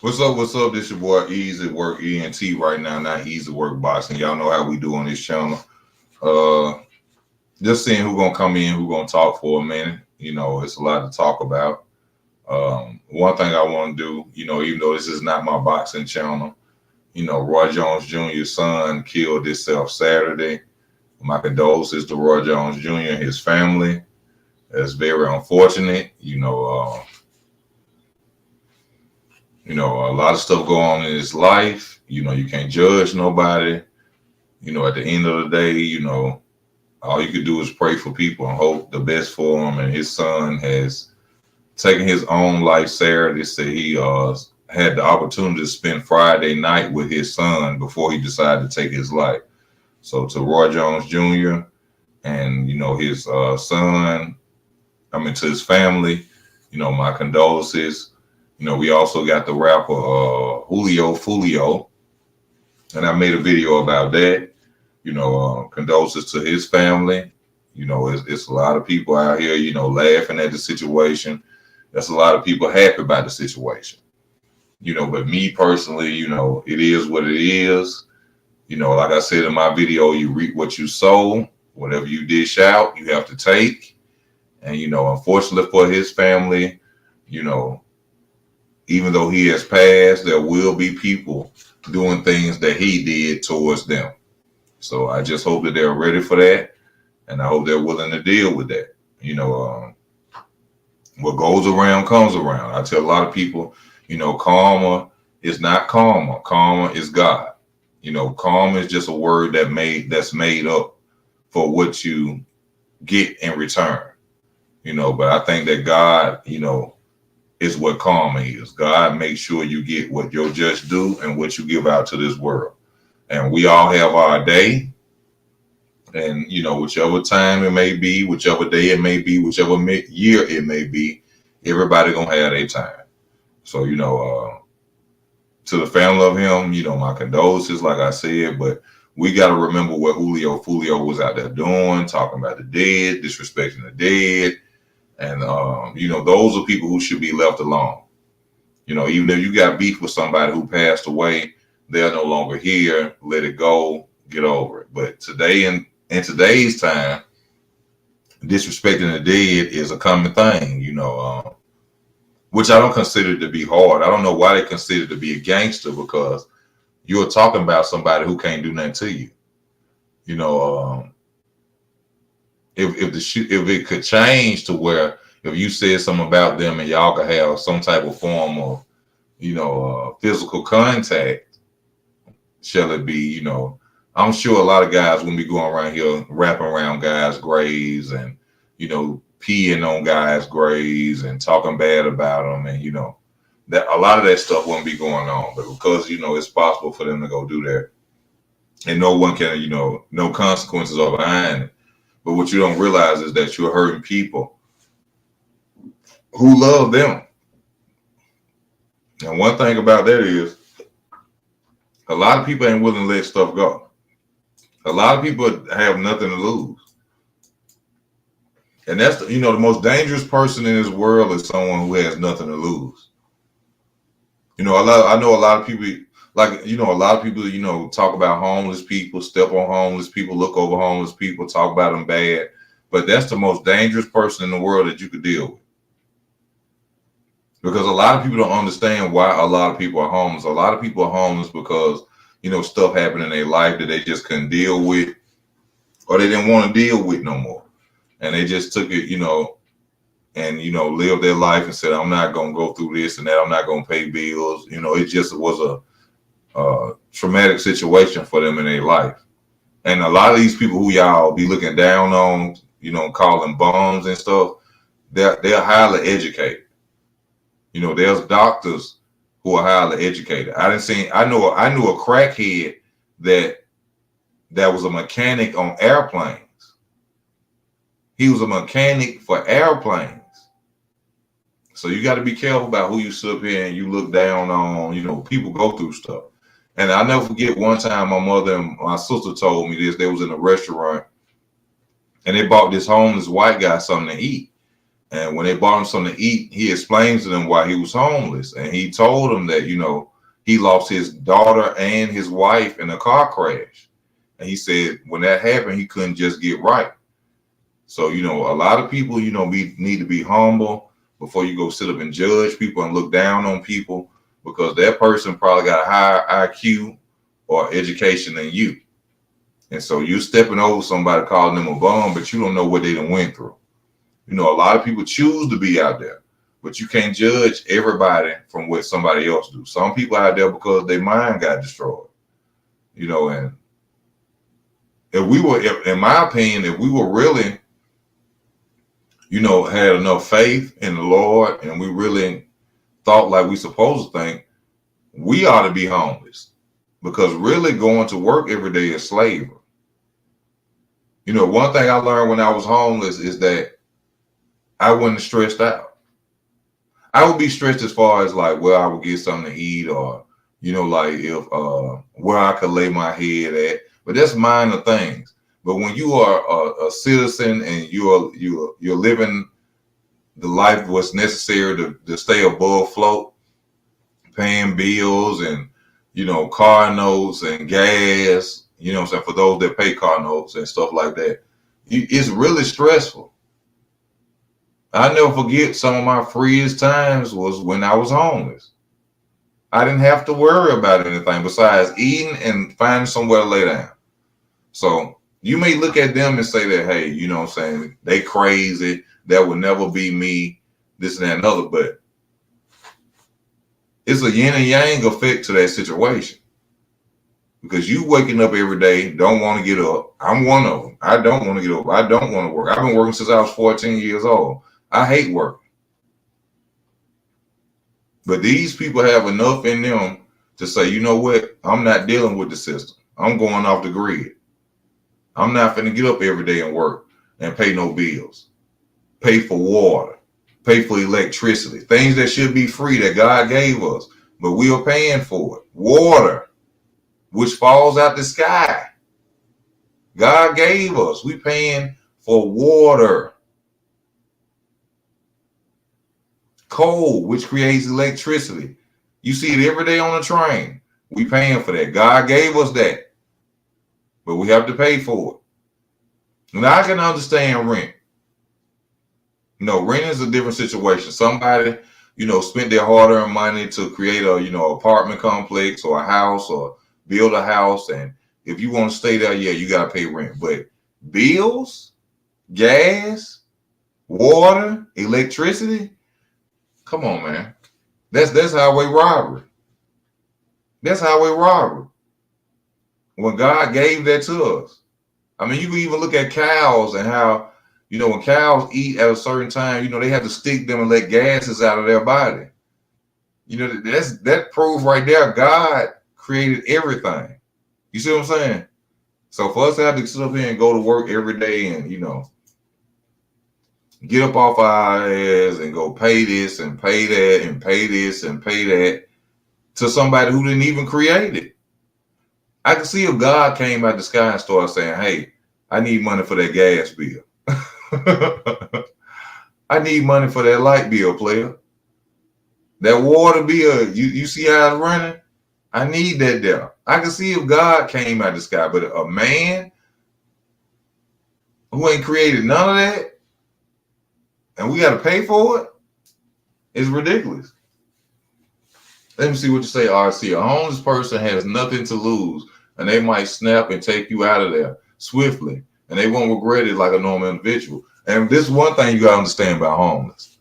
What's up? What's up? This your boy Easy Work ENT right now, not Easy Work Boxing. Y'all know how we do on this channel. Uh, just seeing who gonna come in, who gonna talk for a minute. It's a lot to talk about. One thing I want to do, even though this is not my boxing channel, Roy Jones Jr.'s son killed himself Saturday. My condolences to Roy Jones Jr. and his family. It's very unfortunate. A lot of stuff going on in his life. You can't judge nobody. At the end of the day, all you could do is pray for people and hope the best for him. And his son has taken his own life Saturday. Said he had the opportunity to spend Friday night with his son before he decided to take his life. So to Roy Jones Jr. and his son, to his family, my condolences. We also got the rapper Julio Fulio, and I made a video about that. Condolences to his family. It's a lot of people out here, laughing at the situation. There's a lot of people happy about the situation. But me personally, it is what it is. Like I said in my video, you reap what you sow. Whatever you dish out, you have to take. And, unfortunately for his family, even though he has passed, there will be people doing things that he did towards them. So I just hope that they're ready for that. And I hope they're willing to deal with that. What goes around comes around. I tell a lot of people, karma is not karma. Karma is God. Karma is just a word that's made up for what you get in return. But I think that God, is what karma is. God makes sure you get what your just do and what you give out to this world. And we all have our day. And, whichever time it may be, whichever day it may be, whichever year it may be, everybody gonna have their time. So, to the family of him, my condolences, like I said, but we got to remember what Julio Fulio was out there doing, talking about the dead, disrespecting the dead. And, those are people who should be left alone. Even if you got beef with somebody who passed away, they're no longer here. Let it go, get over it. But today, in today's time, disrespecting the dead is a common thing, which I don't consider to be hard. I don't know why they consider to be a gangster, because you're talking about somebody who can't do nothing to you. If it could change to where if you said something about them and y'all could have some type of form of, physical contact, shall it be, I'm sure a lot of guys wouldn't be going around here wrapping around guys' graves and, peeing on guys' graves and talking bad about them. And, that a lot of that stuff wouldn't be going on. But because, it's possible for them to go do that. And no one can, no consequences are behind it. But what you don't realize is that you're hurting people who love them. And one thing about that is a lot of people ain't willing to let stuff go. A lot of people have nothing to lose. And that's, the most dangerous person in this world is someone who has nothing to lose. I know a lot of people, like, a lot of people, talk about homeless people, step on homeless people, look over homeless people, talk about them bad. But that's the most dangerous person in the world that you could deal with. Because a lot of people don't understand why a lot of people are homeless. A lot of people are homeless because, stuff happened in their life that they just couldn't deal with, or they didn't want to deal with no more. And they just took it, and, lived their life and said, I'm not going to go through this and that. I'm not going to pay bills. It just was a traumatic situation for them in their life. And a lot of these people who y'all be looking down on, calling bums and stuff, they're highly educated. There's doctors who are highly educated. I knew a crackhead that was a mechanic on airplanes. He was a mechanic for airplanes. So you got to be careful about who you sit up here and you look down on. People go through stuff. And I'll never forget one time my mother and my sister told me this. They was in a restaurant and they bought this homeless white guy something to eat. And when they bought him something to eat, he explains to them why he was homeless. And he told them that, he lost his daughter and his wife in a car crash. And he said when that happened, he couldn't just get right. So, a lot of people, we need to be humble before you go sit up and judge people and look down on people, because that person probably got a higher IQ or education than you. And so you're stepping over somebody, calling them a bum, but you don't know what they done went through. A lot of people choose to be out there, but you can't judge everybody from what somebody else do. Some people out there because their mind got destroyed, and in my opinion, if we were really, had enough faith in the Lord and we really thought like we supposed to think, we ought to be homeless, because really going to work every day is slavery. One thing I learned when I was homeless is that I wasn't stressed out. I would be stressed as far as like where I would get something to eat, or, like if where I could lay my head at. But that's minor things. But when you are a citizen and you're living the life what's necessary to stay above float, paying bills and, car notes and gas, what I'm saying, for those that pay car notes and stuff like that, it's really stressful. I never forget some of my freest times was when I was homeless. I didn't have to worry about anything besides eating and finding somewhere to lay down. So you may look at them and say that, hey, what I'm saying, they crazy, that would never be me, this and that and other, but it's a yin and yang effect to that situation. Because you waking up every day, don't want to get up. I'm one of them. I don't want to get up. I don't want to work. I've been working since I was 14 years old. I hate work. But these people have enough in them to say, you know what? I'm not dealing with the system. I'm going off the grid. I'm not finna get up every day and work and pay no bills. Pay for water. Pay for electricity. Things that should be free that God gave us. But we are paying for it. Water, which falls out the sky. God gave us. We paying for water. Coal, which creates electricity. You see it every day on the train. We paying for that. God gave us that. But we have to pay for it. Now I can understand rent. Rent is a different situation. Somebody, spent their hard-earned money to create a, apartment complex or a house or build a house. And if you want to stay there, yeah, you got to pay rent. But bills, gas, water, electricity, come on, man. That's highway robbery. That's highway robbery. When God gave that to us. I mean, you can even look at cows and how, when cows eat at a certain time, they have to stick them and let gases out of their body. That proves right there God created everything. You see what I'm saying? So for us to have to sit up here and go to work every day and, get up off our ass and go pay this and pay that and pay this and pay that to somebody who didn't even create it. I can see if God came out the sky and started saying, hey, I need money for that gas bill. I need money for that light bill, player. That water bill, you see how it's running? I need that there. I can see if God came out the sky, but a man who ain't created none of that, and we got to pay for it, it's ridiculous. Let me see what you say, RC. A homeless person has nothing to lose, and they might snap and take you out of there swiftly, and they won't regret it like a normal individual. And this is one thing you got to understand about homeless.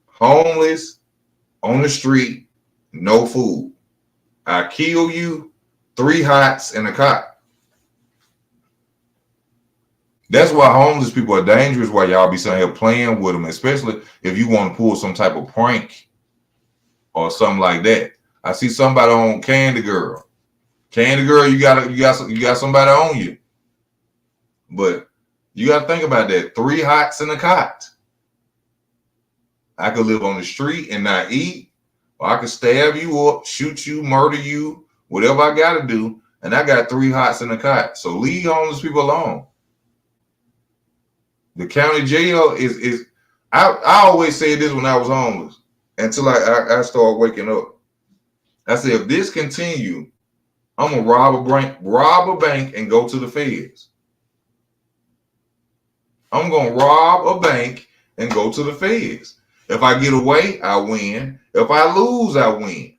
Homeless, on the street, no food. I kill you, 3 hots and a cot. That's why homeless people are dangerous, why y'all be sitting here playing with them, especially if you want to pull some type of prank or something like that. I see somebody on Candy Girl. Candy Girl, you got somebody on you. But you got to think about that. 3 hots and a cot. I could live on the street and not eat, or I could stab you up, shoot you, murder you, whatever I got to do, and I got 3 hots and a cot. So leave homeless people alone. The county jail is I always said this when I was homeless until I started waking up. I said, if this continue, I'm gonna rob a bank and go to the feds. I'm gonna rob a bank and go to the feds. If I get away, I win. If I lose, I win.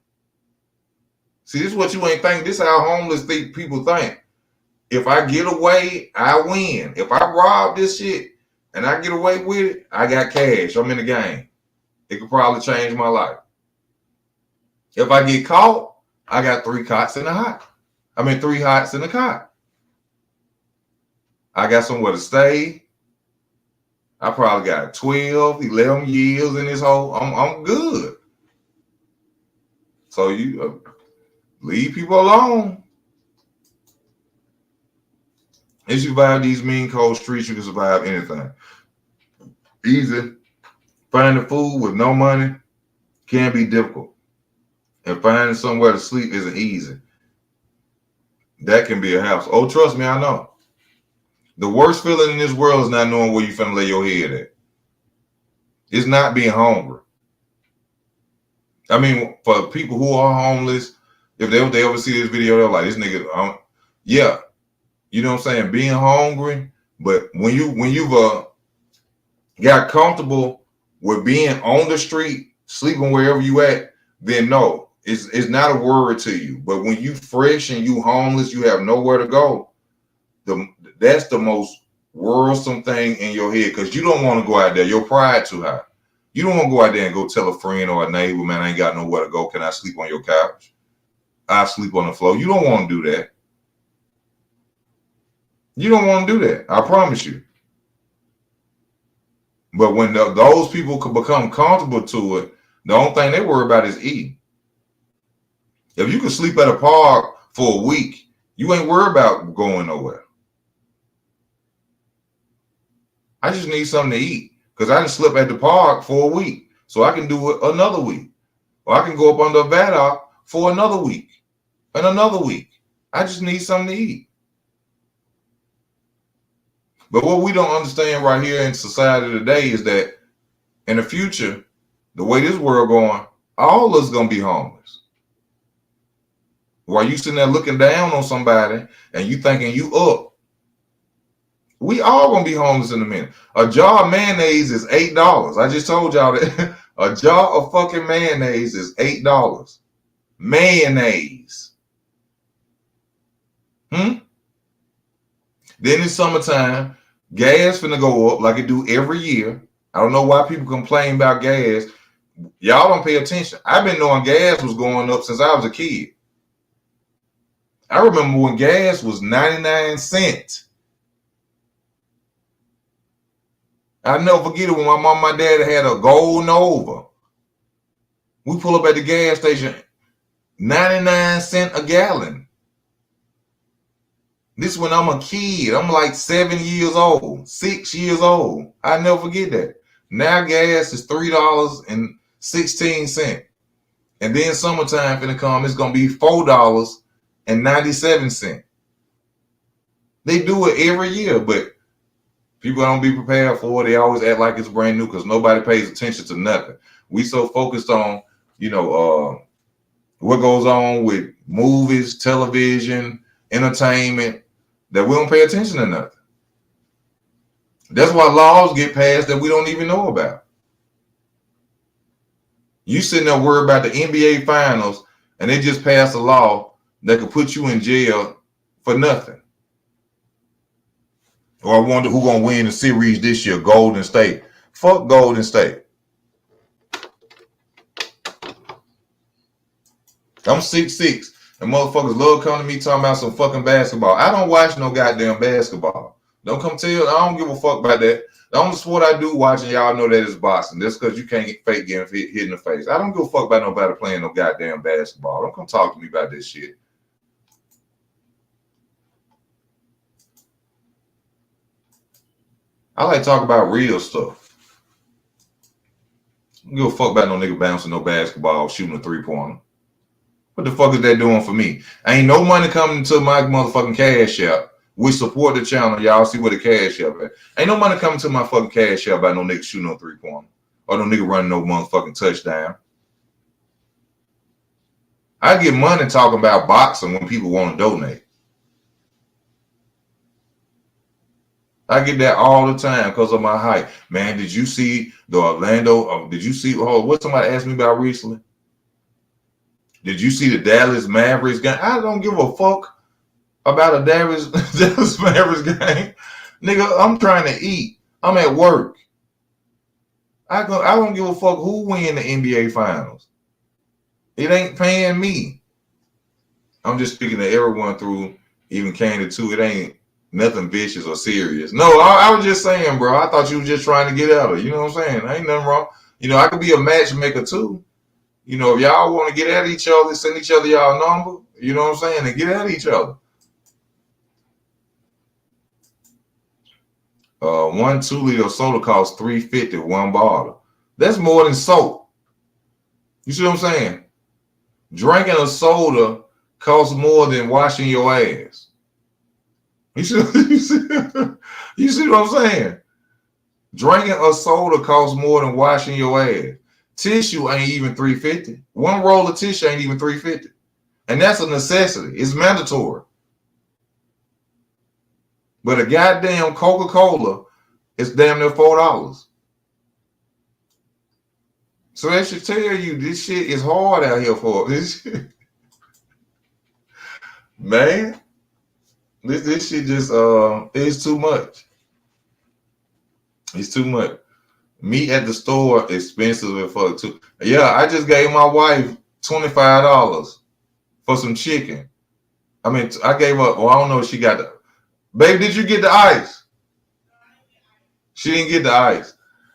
See, this is what you ain't think. This is how homeless people think. If I get away, I win. If I rob this shit and I get away with it, I got cash. I'm in the game. It could probably change my life. If I get caught, I got 3 hots in the cot. I got somewhere to stay. I probably got 12, 11 years in this hole. I'm good. So you leave people alone. If you survive these mean cold streets, you can survive anything. Easy. Finding food with no money can be difficult. And finding somewhere to sleep isn't easy. That can be a house. Oh, trust me, I know. The worst feeling in this world is not knowing where you finna lay your head at. It's not being hungry. I mean, for people who are homeless, if they ever see this video, they're like, this nigga, yeah. You know what I'm saying? Being hungry, but when you've got comfortable with being on the street, sleeping wherever you at, then no, it's not a worry to you. But when you fresh and you homeless, you have nowhere to go. That's the most worrisome thing in your head, because you don't want to go out there. Your pride too high. You don't want to go out there and go tell a friend or a neighbor, man, I ain't got nowhere to go. Can I sleep on your couch? I sleep on the floor. You don't want to do that. You don't want to do that. I promise you. But when those people could become comfortable to it, the only thing they worry about is eating. If you can sleep at a park for a week, you ain't worried about going nowhere. I just need something to eat, because I just slept at the park for a week, so I can do it another week. Or I can go up under a Vaddock for another week and another week. I just need something to eat. But what we don't understand right here in society today is that in the future, the way this world going, all of us gonna be homeless. While you sitting there looking down on somebody and you thinking you up, we all gonna be homeless in a minute. A jar of mayonnaise is $8. I just told y'all that a jar of fucking mayonnaise is $8. Mayonnaise. Then in summertime, gas finna go up like it do every year. I don't know why people complain about gas. Y'all don't pay attention. I've been knowing gas was going up since I was a kid. I remember when gas was 99 cents. I'll never forget it when my mom and my dad had a Gold Nova. We pull up at the gas station, 99 cents a gallon. This is when I'm a kid. I'm like 7 years old, 6 years old. I never forget that. Now gas is $3.16. And then summertime finna come, it's gonna be $4.97. They do it every year, but people don't be prepared for it. They always act like it's brand new because nobody pays attention to nothing. We so focused on, what goes on with movies, television, entertainment, that we don't pay attention to nothing. That's why laws get passed that we don't even know about. You sitting there worried about the NBA finals and they just passed a law that could put you in jail for nothing. Or I wonder who gonna win the series this year, Golden State. Fuck Golden State. I'm 6'6", and motherfuckers love coming to me talking about some fucking basketball. I don't watch no goddamn basketball. Don't come tell. I don't give a fuck about that. The only sport I do watch, and y'all know that, is boxing. That's because you can't get fake getting hit in the face. I don't give a fuck about nobody playing no goddamn basketball. Don't come talk to me about this shit. I like to talk about real stuff. I don't give a fuck about no nigga bouncing no basketball, shooting a 3-pointer. What the fuck is that doing for me? Ain't no money coming to my motherfucking cash app which support the channel. Y'all see where the cash up at. Ain't no money coming to my fucking cash up by no nigga shooting no 3-pointer or no nigga running no motherfucking touchdown. I get money talking about boxing when people want to donate. I get that all the time because of my height. Man, did you see the Orlando? Did you see what somebody asked me about recently? Did you see the Dallas Mavericks game? I don't give a fuck about a Dallas Mavericks game. Nigga, I'm trying to eat. I'm at work. I don't give a fuck who win the NBA Finals. It ain't paying me. I'm just speaking to everyone through even Candy too. It ain't nothing vicious or serious. No, I was just saying, bro. I thought you was just trying to get at her. You know what I'm saying? Ain't nothing wrong. You know, I could be a matchmaker too. You know, if y'all want to get at each other, send each other y'all number. You know what I'm saying? And get at each other. 1 2-liter soda costs $3.50 one bottle. That's more than soap. You see what I'm saying? Drinking a soda costs more than washing your ass. You see what I'm saying? Drinking a soda costs more than washing your ass. Tissue ain't even $3.50. One roll of tissue ain't even $3.50. And that's a necessity. It's mandatory. But a goddamn Coca-Cola is damn near $4. So that should tell you this shit is hard out here for this shit. Man, this shit just it's too much. It's too much. Meat at the store expensive as fuck too. Yeah, I just gave my wife $25 for some chicken. I mean, I gave her. Well, I don't know if she got the. Babe, did you get the ice? She didn't get the ice.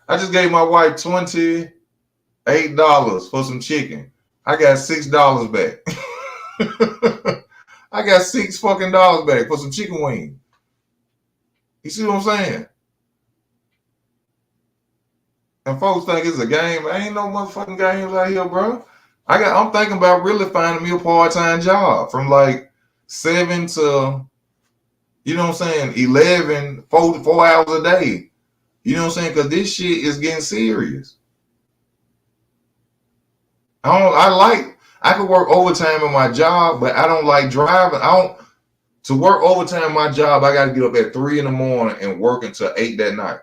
I just gave my wife $28 for some chicken. I got $6 back. I got $6 fucking back for some chicken wings. You see what I'm saying? And folks think it's a game. Ain't no motherfucking games out here, bro. I'm thinking about really finding me a part-time job from like 7 to, you know what I'm saying, 11, 4 hours a day. You know what I'm saying? Because this shit is getting serious. I could work overtime in my job, but I don't like driving. To work overtime in my job, I got to get up at 3 in the morning and work until 8 that night.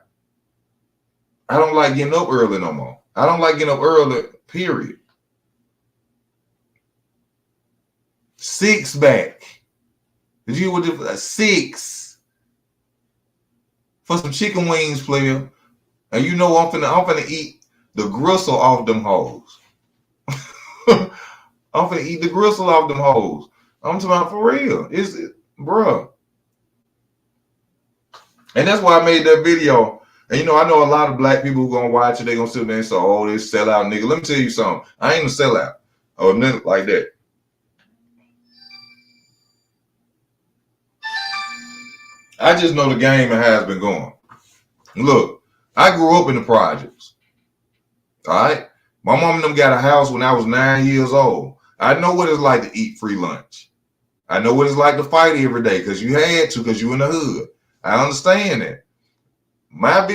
I don't like getting up early no more. I don't like getting up early, period. 6 back. Did you hear what 6 for some chicken wings, player? And you know I'm finna eat the gristle off them hoes. I'm finna eat the gristle off them hoes. I'm talking about for real. Bruh. And that's why I made that video. And you know, I know a lot of black people who gonna watch it, they gonna sit there and say, oh, this sellout nigga. Let me tell you something. I ain't a sellout or nothing like that. I just know the game and how it's been going. Look, I grew up in the projects. All right? My mom and them got a house when I was 9 years old. I know what it's like to eat free lunch. I know what it's like to fight every day because you had to because you in the hood. I understand that. My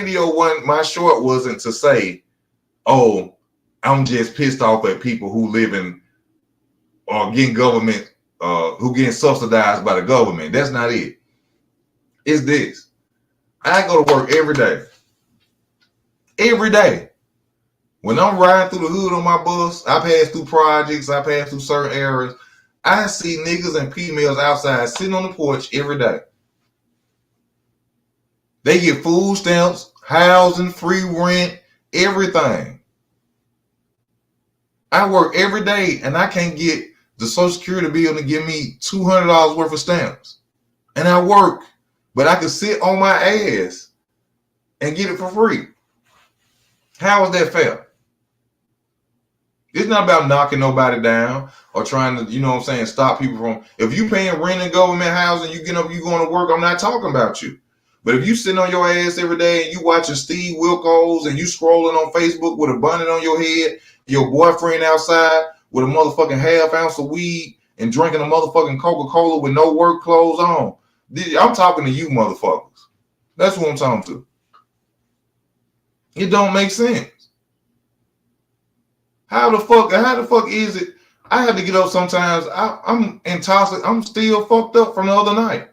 my short wasn't to say, oh, I'm just pissed off at people who live in or getting government, who getting subsidized by the government. That's not it. It's this. I go to work every day. Every day. When I'm riding through the hood on my bus, I pass through projects, I pass through certain areas. I see niggas and females outside sitting on the porch every day. They get food stamps, housing, free rent, everything. I work every day and I can't get the Social Security bill to give me $200 worth of stamps. And I work, but I can sit on my ass and get it for free. How is that fair? It's not about knocking nobody down or trying to, you know what I'm saying, stop people from. If you paying rent and government housing, you get up, you going to work, I'm not talking about you. But if you sitting on your ass every day and you watching Steve Wilkos and you scrolling on Facebook with a bonnet on your head, your boyfriend outside with a motherfucking half ounce of weed and drinking a motherfucking Coca-Cola with no work clothes on, I'm talking to you motherfuckers. That's what I'm talking to. It don't make sense. How the fuck is it? I have to get up sometimes. I'm intoxicated. I'm still fucked up from the other night.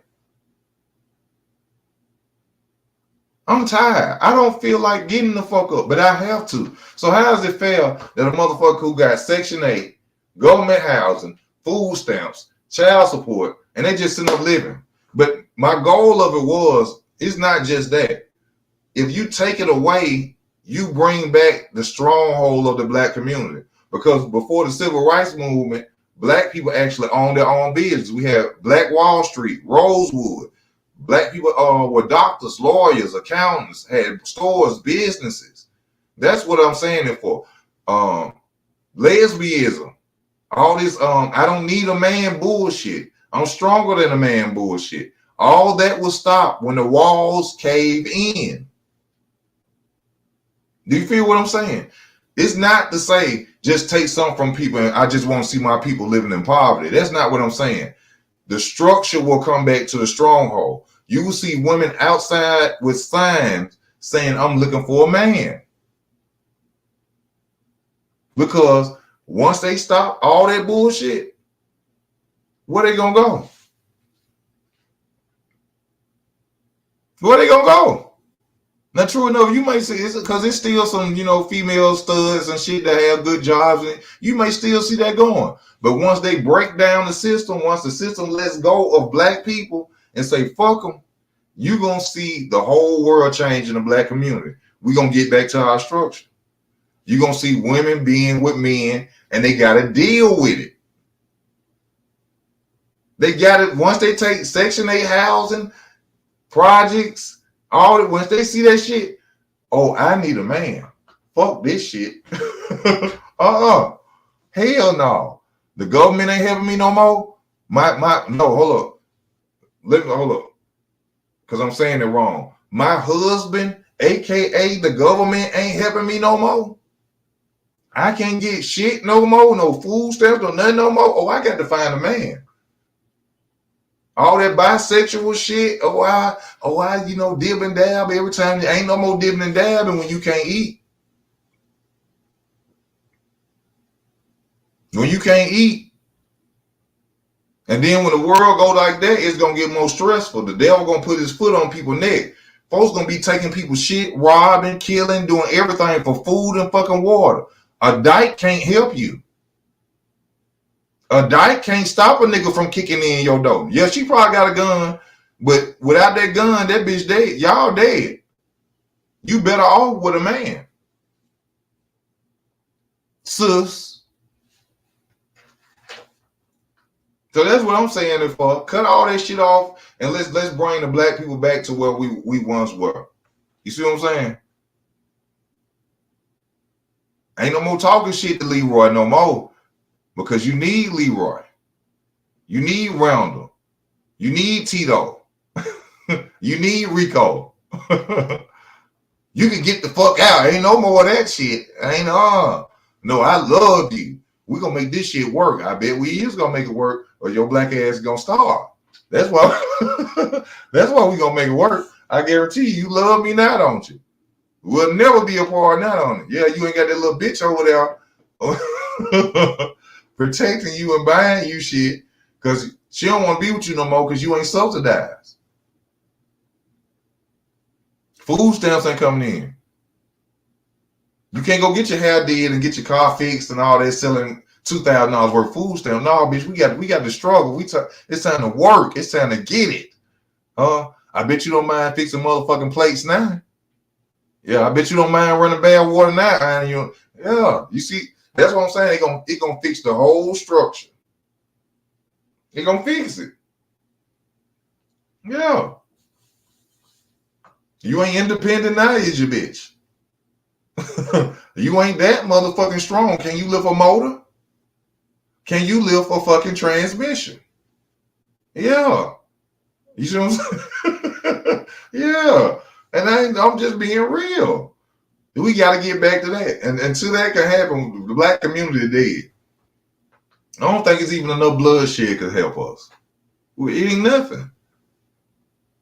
I'm tired. I don't feel like getting the fuck up, but I have to. So how does it feel that a motherfucker who got Section 8, government housing, food stamps, child support, and they just sitting up living? But my goal of it was, it's not just that. If you take it away, you bring back the stronghold of the black community. Because before the civil rights movement, black people actually owned their own business. We had Black Wall Street, Rosewood. Black people were doctors, lawyers, accountants, had stores, businesses. That's what I'm saying it for. Lesbianism, all this I don't need a man bullshit. I'm stronger than a man bullshit. All that will stop when the walls cave in. Do you feel what I'm saying? It's not to say just take something from people and I just want to see my people living in poverty. That's not what I'm saying. The structure will come back to the stronghold. You will see women outside with signs saying, I'm looking for a man. Because once they stop all that bullshit, where they gonna go? Where they gonna go? Now, true enough, you may see it's because it's still some, female studs and shit that have good jobs, and you may still see that going. But once they break down the system, once the system lets go of black people and say, fuck them, you're going to see the whole world change in the black community. We're going to get back to our structure. You're going to see women being with men, and they got to deal with it. They got it. Once they take Section 8 housing, projects, all that, once they see that shit, oh, I need a man. Fuck this shit. Hell no. The government ain't helping me no more. No, hold up. Hold up. Because I'm saying it wrong. My husband, aka the government, ain't helping me no more. I can't get shit no more, no food stamps or nothing no more. Oh, I got to find a man. All that bisexual shit. I dib and dab every time. There ain't no more dibbing and dabbing when you can't eat. When you can't eat. And then when the world go like that, it's going to get more stressful. The devil going to put his foot on people's neck. Folks going to be taking people's shit, robbing, killing, doing everything for food and fucking water. A dyke can't help you. A dyke can't stop a nigga from kicking in your door. Yeah, she probably got a gun, but without that gun, that bitch dead. Y'all dead. You better off with a man. Sus. So that's what I'm saying it for. Cut all that shit off and let's bring the black people back to where we once were. You see what I'm saying? Ain't no more talking shit to Leroy no more. Because you need Leroy. You need Randall. You need Tito. You need Rico. You can get the fuck out. Ain't no more of that shit. No, I love you. We're gonna make this shit work. I bet we is gonna make it work, or your black ass is gonna starve. That's why we gonna make it work. I guarantee you love me now, don't you? We'll never be apart now, on it. Yeah, you ain't got that little bitch over there protecting you and buying you shit because she don't want to be with you no more because you ain't subsidized. Food stamps ain't coming in. You can't go get your hair did and get your car fixed and all that selling $2,000 worth of food stamp. No, bitch, we got to struggle. It's time to work. It's time to get it. I bet you don't mind fixing motherfucking plates now. Yeah, I bet you don't mind running bad water now. You see, that's what I'm saying. It gonna fix the whole structure. It gonna fix it. Yeah. You ain't independent now, is you, bitch? You ain't that motherfucking strong. Can you lift a motor? Can you lift a fucking transmission? Yeah. You see what I'm saying? Yeah. And I'm just being real. We got to get back to that. And until that can happen, the black community is dead. I don't think it's even enough bloodshed could help us. It ain't nothing.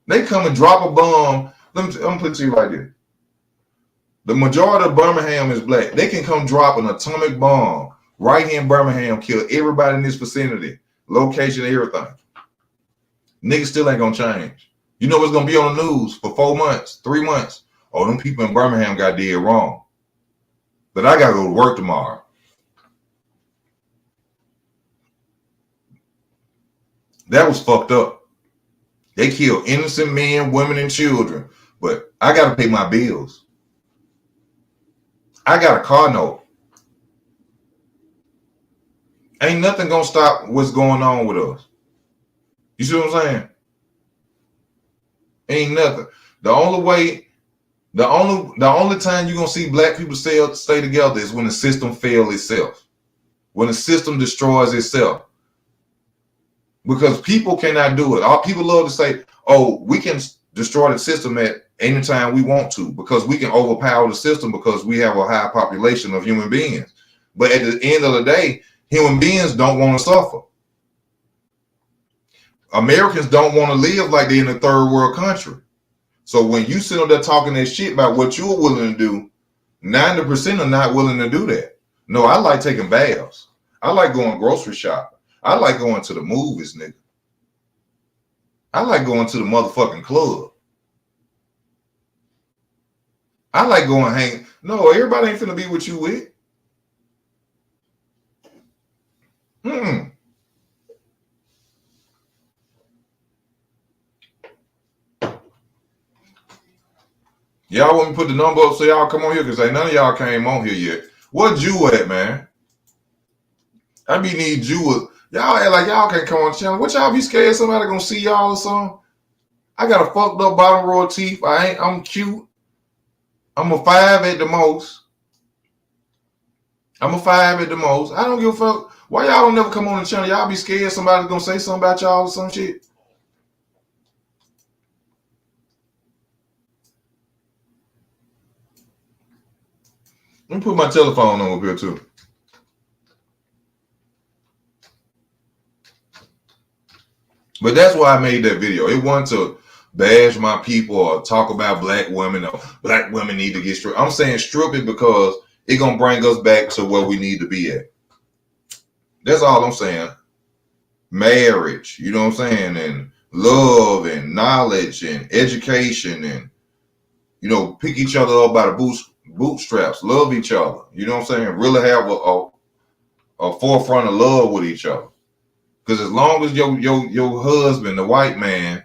They come and drop a bomb. I'm gonna put it to you like this. The majority of Birmingham is black. They can come drop an atomic bomb right here in Birmingham, kill everybody in this vicinity, location, everything. Niggas still ain't gonna change. You know what's gonna be on the news for 4 months, 3 months? Oh, them people in Birmingham got dead wrong. But I gotta go to work tomorrow. That was fucked up. They killed innocent men, women, and children. But I gotta pay my bills. I got a car note. Ain't nothing gonna stop what's going on with us. You see what I'm saying? Ain't nothing. The only time you're gonna see black people stay together is when the system fails itself. When the system destroys itself. Because people cannot do it. All people love to say, oh, we can destroy the system at any time we want to, because we can overpower the system because we have a high population of human beings. But at the end of the day, human beings don't want to suffer. Americans don't want to live like they're in a third world country. So when you sit up there talking that shit about what you're willing to do, 90% are not willing to do that. No, I like taking baths. I like going grocery shopping. I like going to the movies, nigga. I like going to the motherfucking club. I like going hang. No, everybody ain't finna be with you with. Y'all want me to put the number up so y'all come on here? Because ain't none of y'all came on here yet. What you at, man? I be need you. Y'all act like y'all can't come on the channel. What y'all be scared somebody gonna see y'all or something? I got a fucked up bottom row of teeth. I'm cute. I'm a 5 at the most. I don't give a fuck. Why y'all don't never come on the channel? Y'all be scared somebody's gonna say something about y'all or some shit. Let me put my telephone on up here too. But that's why I made that video. It wasn't to bash my people or talk about black women or black women need to get stripped. I'm saying strip it because it's gonna bring us back to where we need to be at. That's all I'm saying. Marriage, you know what I'm saying, and love and knowledge and education, and pick each other up by the bootstraps, love each other. You know what I'm saying? Really have a forefront of love with each other. Because as long as your husband, the white man,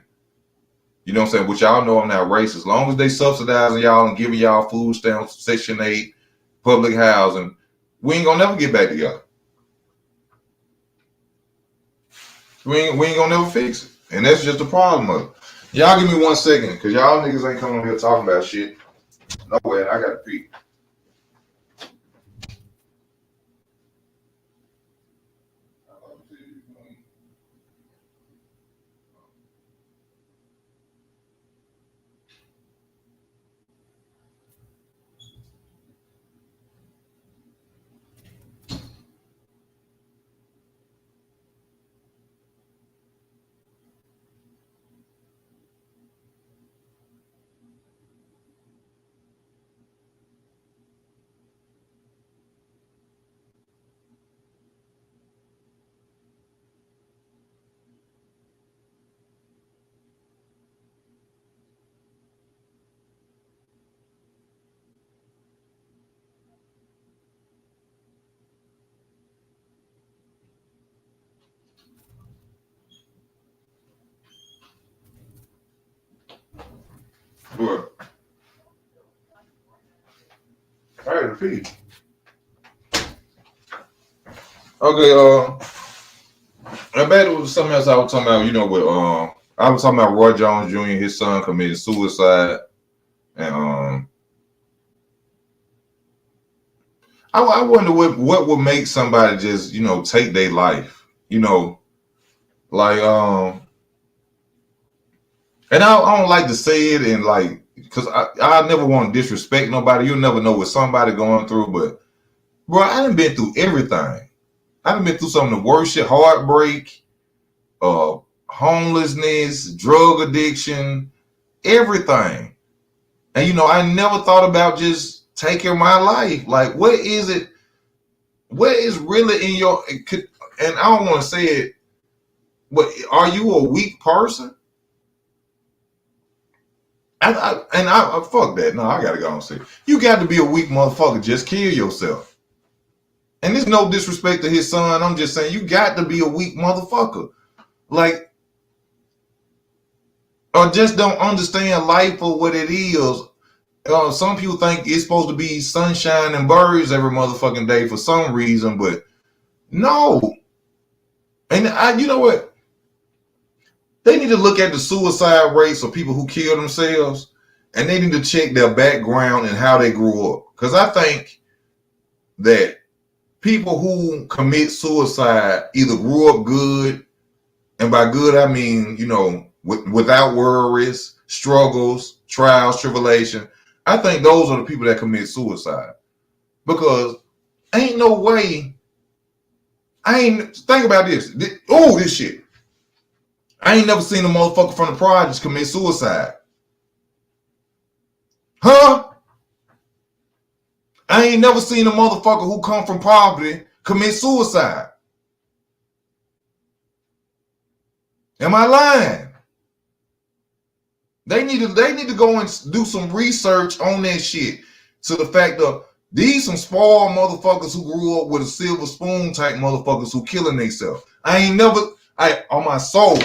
you know what I'm saying, which y'all know I'm not racist, as long as they subsidizing y'all and giving y'all food stamps, Section 8, public housing, we ain't gonna never get back together. We ain't gonna never fix it. And that's just the problem of it. Y'all give me 1 second, because y'all niggas ain't coming here talking about shit. No way, I gotta pee. What? I had to pee. Okay, I bet it was something else I was talking about, with I was talking about Roy Jones Jr., his son committed suicide. And I wonder what would make somebody just, take their life, like and I don't like to say it, and like, because I never want to disrespect nobody. You'll never know what somebody going through, but bro, I done been through everything. I done been through some of the worst shit, heartbreak, homelessness, drug addiction, everything. And I never thought about just taking my life. Like, what is it? What is really in your? And I don't want to say it, but are you a weak person? I fuck that. No, I gotta go and say, you got to be a weak motherfucker. Just kill yourself. And there's no disrespect to his son. I'm just saying, you got to be a weak motherfucker. Like, or just don't understand life for what it is. Some people think it's supposed to be sunshine and birds every motherfucking day for some reason, but no. And you know what? They need to look at the suicide rates of people who kill themselves, and they need to check their background and how they grew up. Because I think that people who commit suicide either grew up good, and by good I mean, without worries, struggles, trials, tribulation. I think those are the people that commit suicide. Because ain't no way. Think about this. This shit. I ain't never seen a motherfucker from the projects commit suicide. Huh? I ain't never seen a motherfucker who come from poverty commit suicide. Am I lying? They need to go and do some research on that shit. To the fact of these some spoiled motherfuckers who grew up with a silver spoon type motherfuckers who killing themselves. On my soul,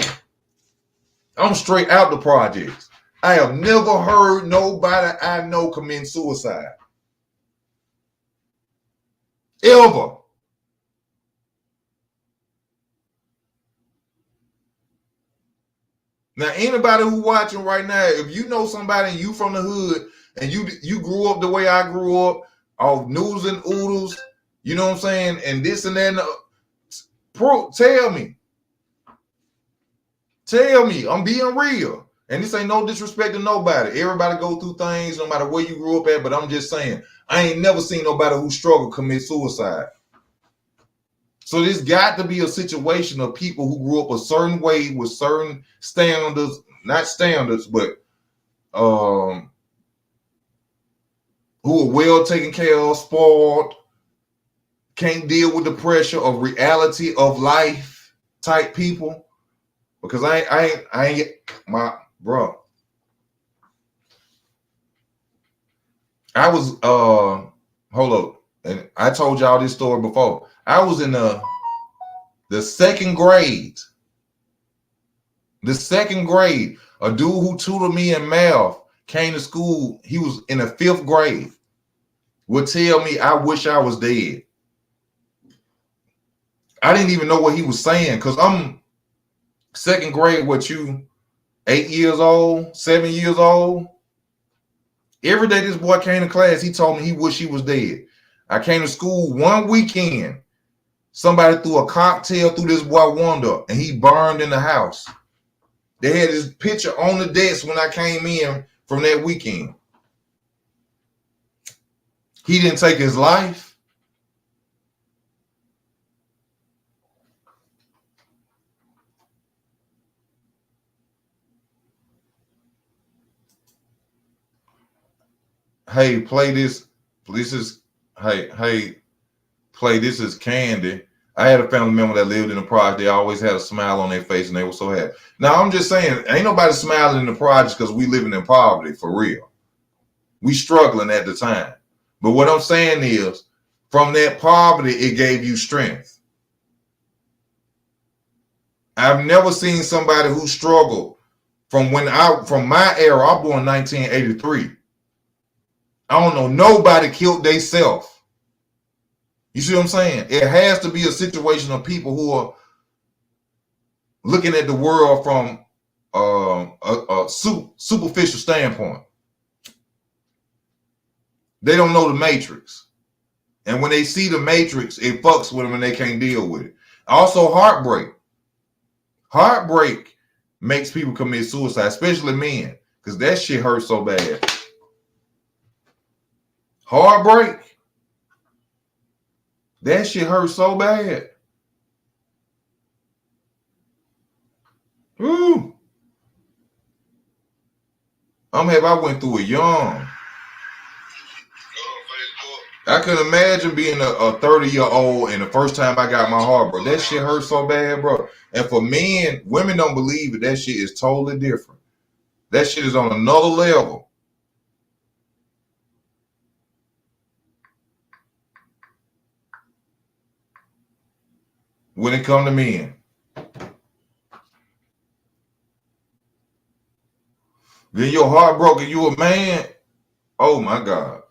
I'm straight out the projects. I have never heard nobody I know commit suicide. Ever. Now, anybody who watching right now, if you know somebody and you from the hood and you grew up the way I grew up, off noodles and oodles, you know what I'm saying, and this and that, tell me. Tell me. I'm being real. And this ain't no disrespect to nobody. Everybody go through things no matter where you grew up at, but I'm just saying, I ain't never seen nobody who struggled commit suicide. So there's got to be a situation of people who grew up a certain way with certain standards, not standards, but who are well taken care of, spoiled, can't deal with the pressure of reality of life type people. Because I ain't my bro. I was hold up, and I told y'all this story before. I was in the second grade. The second grade, a dude who tutored me in math came to school. He was in the 5th grade. Would tell me, I wish I was dead. I didn't even know what he was saying because I'm second grade. What, you 8 years old, 7 years old? Every day this boy came to class, he told me he wished he was dead. I came to school one weekend. Somebody threw a cocktail through this boy window and he burned in the house. They had his picture on the desk when I came in from that weekend. He didn't take his life. Hey, play this. This is play this is Candy. I had a family member that lived in the project. They always had a smile on their face and they were so happy. Now, I'm just saying, ain't nobody smiling in the projects because we living in poverty, for real. We struggling at the time. But what I'm saying is, from that poverty, it gave you strength. I've never seen somebody who struggled from my era. I'm born 1983. I don't know nobody killed theyself. You see what I'm saying? It has to be a situation of people who are looking at the world from a superficial standpoint. They don't know the matrix. And when they see the matrix, it fucks with them and they can't deal with it. Also, heartbreak. Heartbreak makes people commit suicide, especially men, because that shit hurts so bad. Heartbreak. That shit hurts so bad. Ooh. I'm happy I went through it young. I can imagine being a 30-year-old and the first time I got my heart, bro. That shit hurt so bad, bro. And for men, women don't believe it. That shit is totally different. That shit is on another level. When it come to men. Then your heart broken, you a man. Oh my God.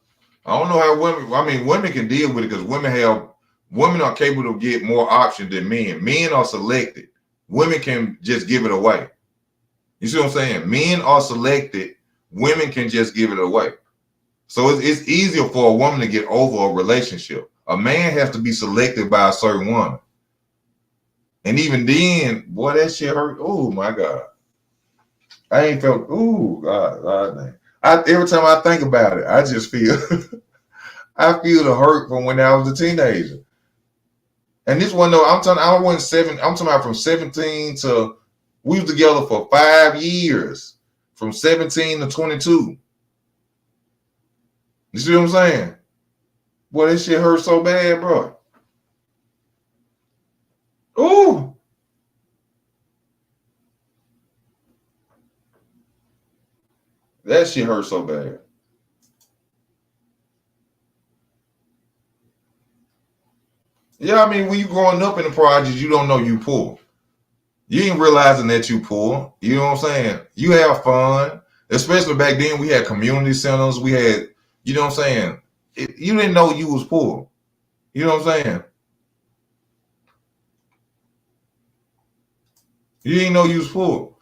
I don't know how women can deal with it because women are capable of get more options than men. Men are selected. Women can just give it away. You see what I'm saying? Men are selected. Women can just give it away. So it's easier for a woman to get over a relationship. A man has to be selected by a certain woman. And even then, boy, that shit hurt. Oh my God. I ain't felt, ooh, God. Every time I think about it, I just feel I feel the hurt from when I was a teenager. And this one though, I'm talking about from 17 to we was together for 5 years. From 17 to 22. You see what I'm saying? Boy, that shit hurt so bad, bro. Ooh. That shit hurt so bad. Yeah, I mean, when you growing up in the projects, you don't know you poor. You ain't realizing that you poor. You know what I'm saying? You have fun. Especially back then, we had community centers. We had, you know what I'm saying? You didn't know you was poor. You know what I'm saying? You didn't know you was poor.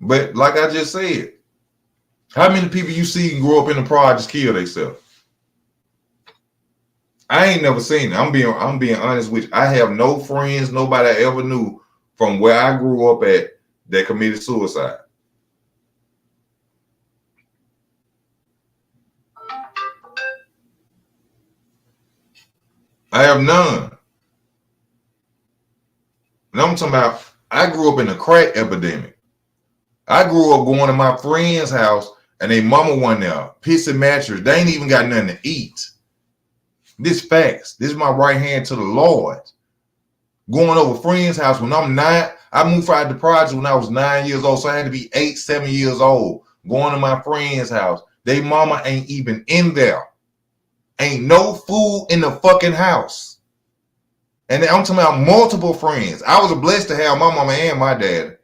But like I just said, how many people you see grow up in the projects kill themselves? I ain't never seen it. I'm being honest with you. I have no friends, nobody I ever knew from where I grew up at that committed suicide. I have none. And I'm talking about I grew up in a crack epidemic. I grew up going to my friend's house and they mama one there, pissing mattress. They ain't even got nothing to eat. This facts. This is my right hand to the Lord. Going over friend's house when I'm 9. I moved out the project when I was 9 years old, so I had to be 8, 7 years old. Going to my friend's house. They mama ain't even in there. Ain't no food in the fucking house. And I'm talking about multiple friends. I was blessed to have my mama and my dad.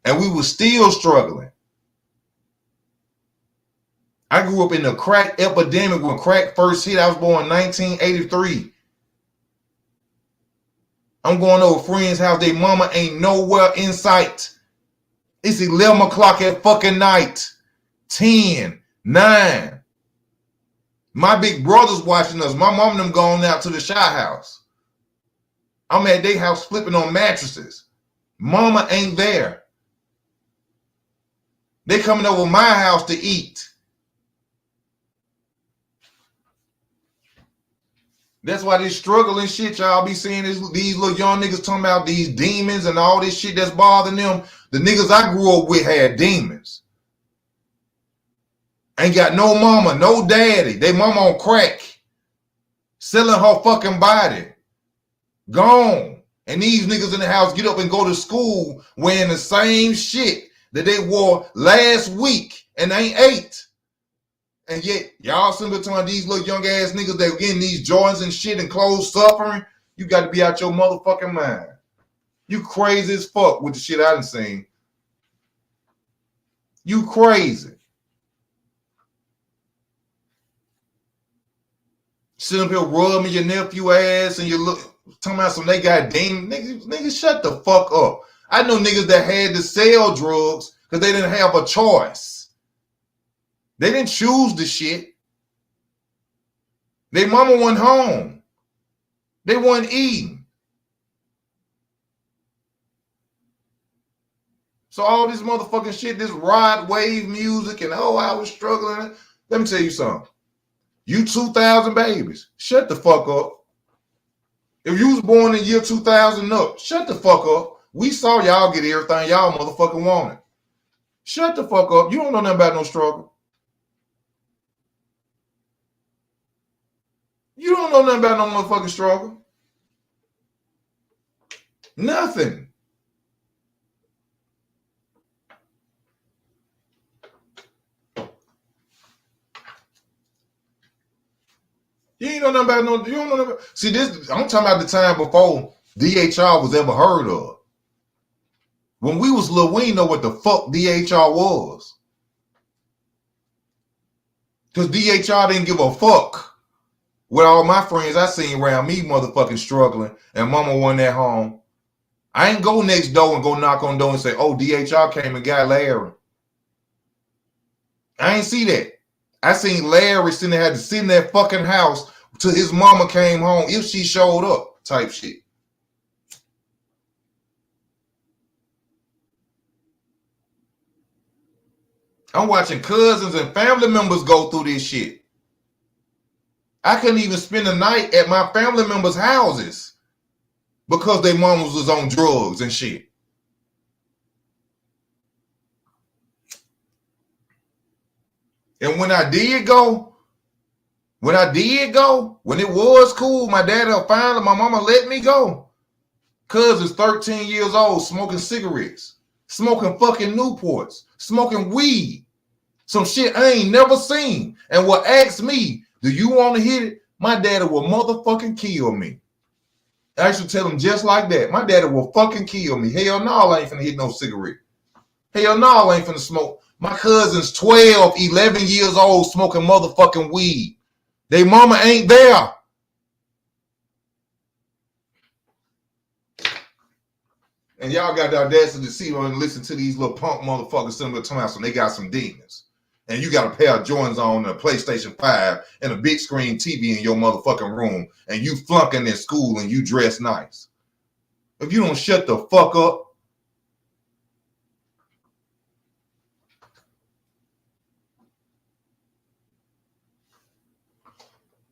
And we were still struggling. I grew up in the crack epidemic when crack first hit. I was born in 1983. I'm going over a friend's house. They mama ain't nowhere in sight. It's 11 o'clock at fucking night. 10, 9. My big brother's watching us. My mom and them gone out to the shot house. I'm at their house flipping on mattresses. Mama ain't there. They coming over my house to eat. That's why this struggling shit y'all be seeing these little young niggas talking about these demons and all this shit that's bothering them. The niggas I grew up with had demons. Ain't got no mama, no daddy. They mama on crack. Selling her fucking body. Gone. And these niggas in the house get up and go to school wearing the same shit that they wore last week and they ain't ate. And yet, y'all simply telling these little young ass niggas that getting these joints and shit and clothes suffering, you got to be out your motherfucking mind. You crazy as fuck with the shit I done seen. You crazy. Sitting up here rubbing your nephew ass and you look talking about some they got demons. Niggas, shut the fuck up. I know niggas that had to sell drugs because they didn't have a choice. They didn't choose the shit. Their mama went home. They wasn't eating. So all this motherfucking shit, this rod wave music and oh, I was struggling. Let me tell you something. You 2000 babies, shut the fuck up. If you was born in year 2000 up, shut the fuck up. We saw y'all get everything y'all motherfucking wanted. Shut the fuck up. You don't know nothing about no struggle. You don't know nothing about no motherfucking struggle. Nothing. You ain't know nothing about no. You don't know nothing about. See this. I'm talking about the time before DHR was ever heard of. When we was little, we didn't know what the fuck DHR was. Because DHR didn't give a fuck. With all my friends I seen around me motherfucking struggling and mama wasn't at home. I ain't go next door and go knock on the door and say, oh, DHR came and got Larry. I ain't see that. I seen Larry had to sit in that fucking house till his mama came home if she showed up type shit. I'm watching cousins and family members go through this shit. I couldn't even spend the night at my family members' houses because their mamas was on drugs and shit. And when I did go, when it was cool, my daddy finally, my mama let me go. Cousin's 13 years old, smoking cigarettes, smoking fucking Newports, smoking weed. Some shit I ain't never seen. And will ask me, do you want to hit it? My daddy will motherfucking kill me. I should tell him just like that. My daddy will fucking kill me. Hell no, I ain't finna hit no cigarette. Hell no, I ain't finna smoke. My cousin's 12, 11 years old smoking motherfucking weed. They mama ain't there. And y'all got the audacity to see and listen to these little punk motherfuckers sitting there talking about some they got some demons. And you got a pair of Jordans on and a PlayStation 5 and a big screen TV in your motherfucking room and you flunking in school and you dress nice. If you don't shut the fuck up.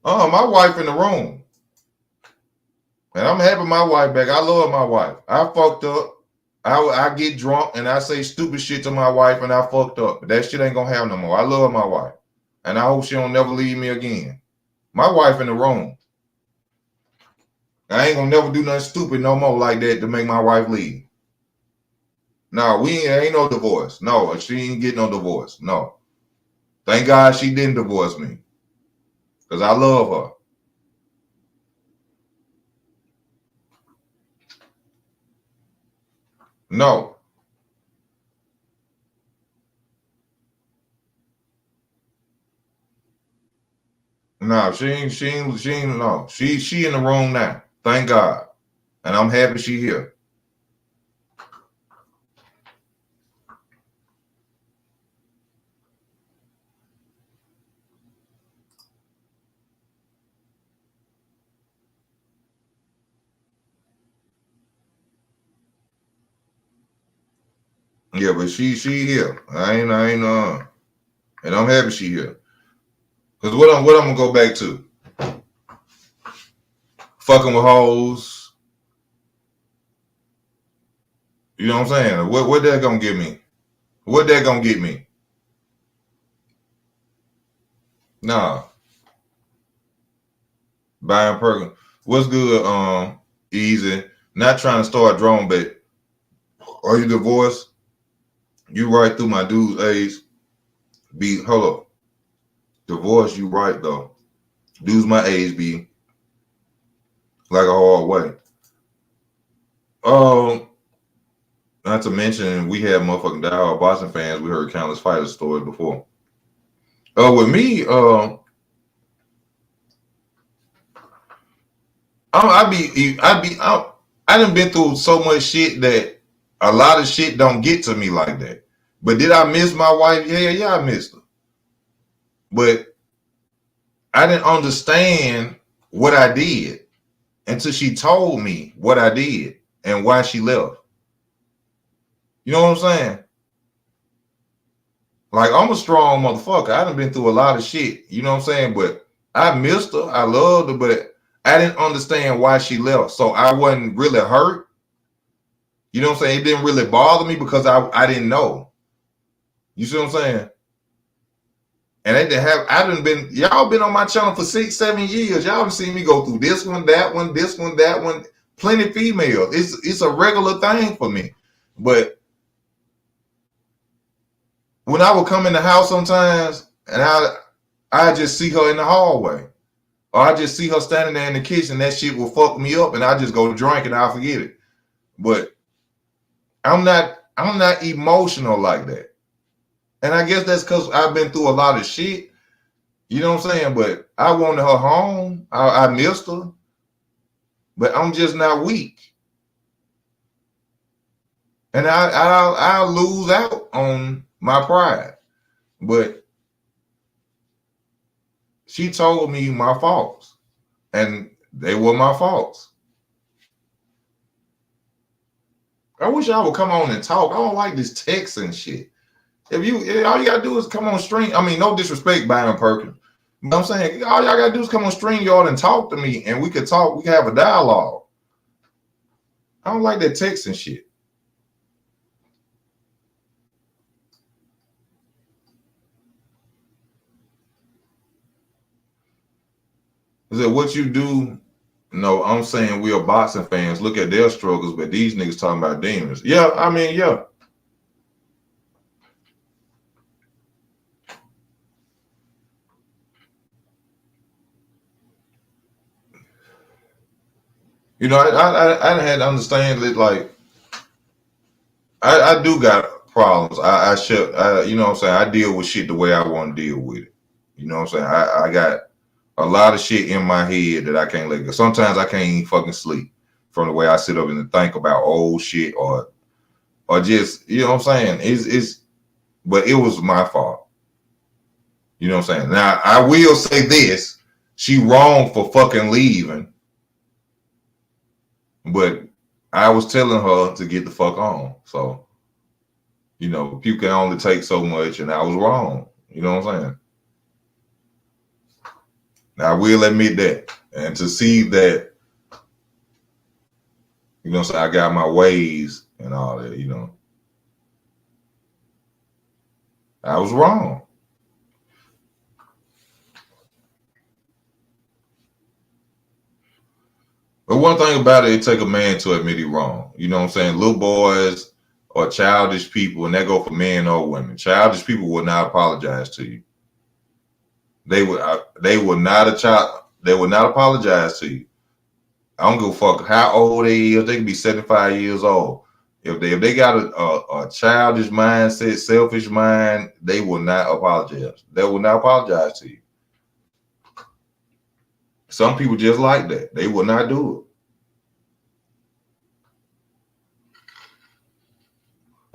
My wife in the room. And I'm happy my wife back. I love my wife. I fucked up. I get drunk and I say stupid shit to my wife and I fucked up. But that shit ain't gonna happen no more. I love my wife. And I hope she don't never leave me again. My wife in the room. I ain't gonna never do nothing stupid no more like that to make my wife leave. No, we ain't no divorce. No, she ain't get no divorce. No. Thank God she didn't divorce me. Because I love her. No. No, she ain't, no. She in the room now. Thank God. And I'm happy she here. Yeah, but she here. I ain't and I'm happy she here. Cause what I'm gonna go back to? Fucking with hoes. You know what I'm saying? What that gonna get me? What that gonna get me? Nah. Buying Perkins. What's good? Easy. Not trying to start drone, but are you divorced? You right through my dude's age. Hold up. Divorce, you right though. Dudes my age be like a hard way. Not to mention we had motherfucking diehard boxing fans. We heard countless fighter stories before. With me, I done been through so much shit that a lot of shit don't get to me like that. But did I miss my wife? Yeah, I missed her. But I didn't understand what I did until she told me what I did and why she left. You know what I'm saying? Like, I'm a strong motherfucker. I done been through a lot of shit. You know what I'm saying? But I missed her. I loved her, but I didn't understand why she left. So I wasn't really hurt. You know what I'm saying? It didn't really bother me because I didn't know. You see what I'm saying? And they didn't have, I done been, y'all been on my channel for 6-7 years. Y'all have seen me go through this one, that one, this one, that one. Plenty females. It's a regular thing for me. But when I would come in the house sometimes and I just see her in the hallway. Or I just see her standing there in the kitchen, that shit will fuck me up and I just go to drink and I'll forget it. But I'm not emotional like that. And I guess that's because I've been through a lot of shit. You know what I'm saying? But I wanted her home. I missed her. But I'm just not weak. And I'll lose out on my pride. But she told me my faults. And they were my faults. I wish y'all would come on and talk. I don't like this text and shit. If all you gotta do is come on stream. I mean, no disrespect, Byron Perkins. But I'm saying all y'all gotta do is come on stream, y'all, and talk to me, and we could talk. We can have a dialogue. I don't like that text and shit. Is that what you do? No, I'm saying we are boxing fans. Look at their struggles, but these niggas talking about demons. Yeah, I mean, yeah. You know, I had to understand that, like, I do got problems. You know what I'm saying? I deal with shit the way I want to deal with it. You know what I'm saying? I got a lot of shit in my head that I can't let go. Sometimes I can't even fucking sleep from the way I sit up and think about old shit or just, you know what I'm saying? But it was my fault. You know what I'm saying? Now, I will say this. She wrong for fucking leaving. But I was telling her to get the fuck on. So, you know, people can only take so much, and I was wrong. You know what I'm saying? Now, I will admit that. And to see that, you know what I'm saying, I got my ways and all that, you know. I was wrong. But one thing about it take a man to admit he wrong. You know what I'm saying? Little boys or childish people, and that go for men or women. Childish people will not apologize to you. They would not apologize to you. I don't give a fuck how old they is. They can be 75 years old. If they got a childish mindset, selfish mind, they will not apologize. They will not apologize to you. Some people just like that. They will not do it.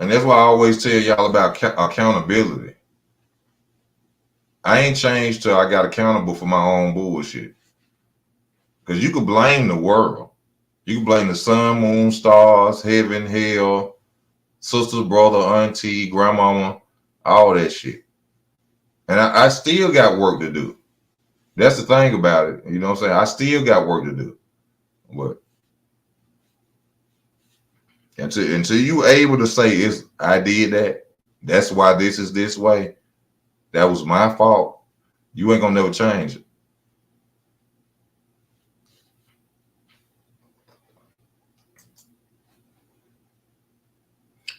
And that's why I always tell y'all about accountability. I ain't changed till I got accountable for my own bullshit. Because you could blame the world. You can blame the sun, moon, stars, heaven, hell, sister, brother, auntie, grandmama, all that shit. And I still got work to do. That's the thing about it. You know what I'm saying? I still got work to do. But until you able to say I did that, that's why this is this way, that was my fault, you ain't gonna never change it.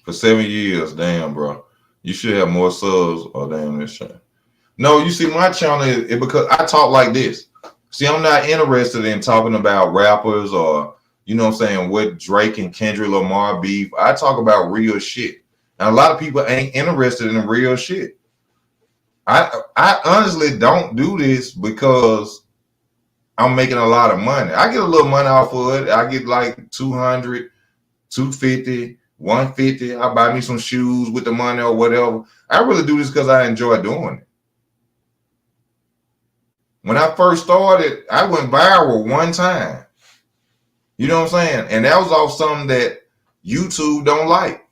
For 7 years, damn, bro. You should have more subs or damn this shit. No, you see, my channel is because I talk like this. See, I'm not interested in talking about rappers or, you know what I'm saying, what Drake and Kendrick Lamar beef. I talk about real shit. And a lot of people ain't interested in real shit. I honestly don't do this because I'm making a lot of money. I get a little money off of it. I get like 200, 250, 150. I buy me some shoes with the money or whatever. I really do this because I enjoy doing it. When I first started, I went viral one time. You know what I'm saying? And that was off something that YouTube don't like.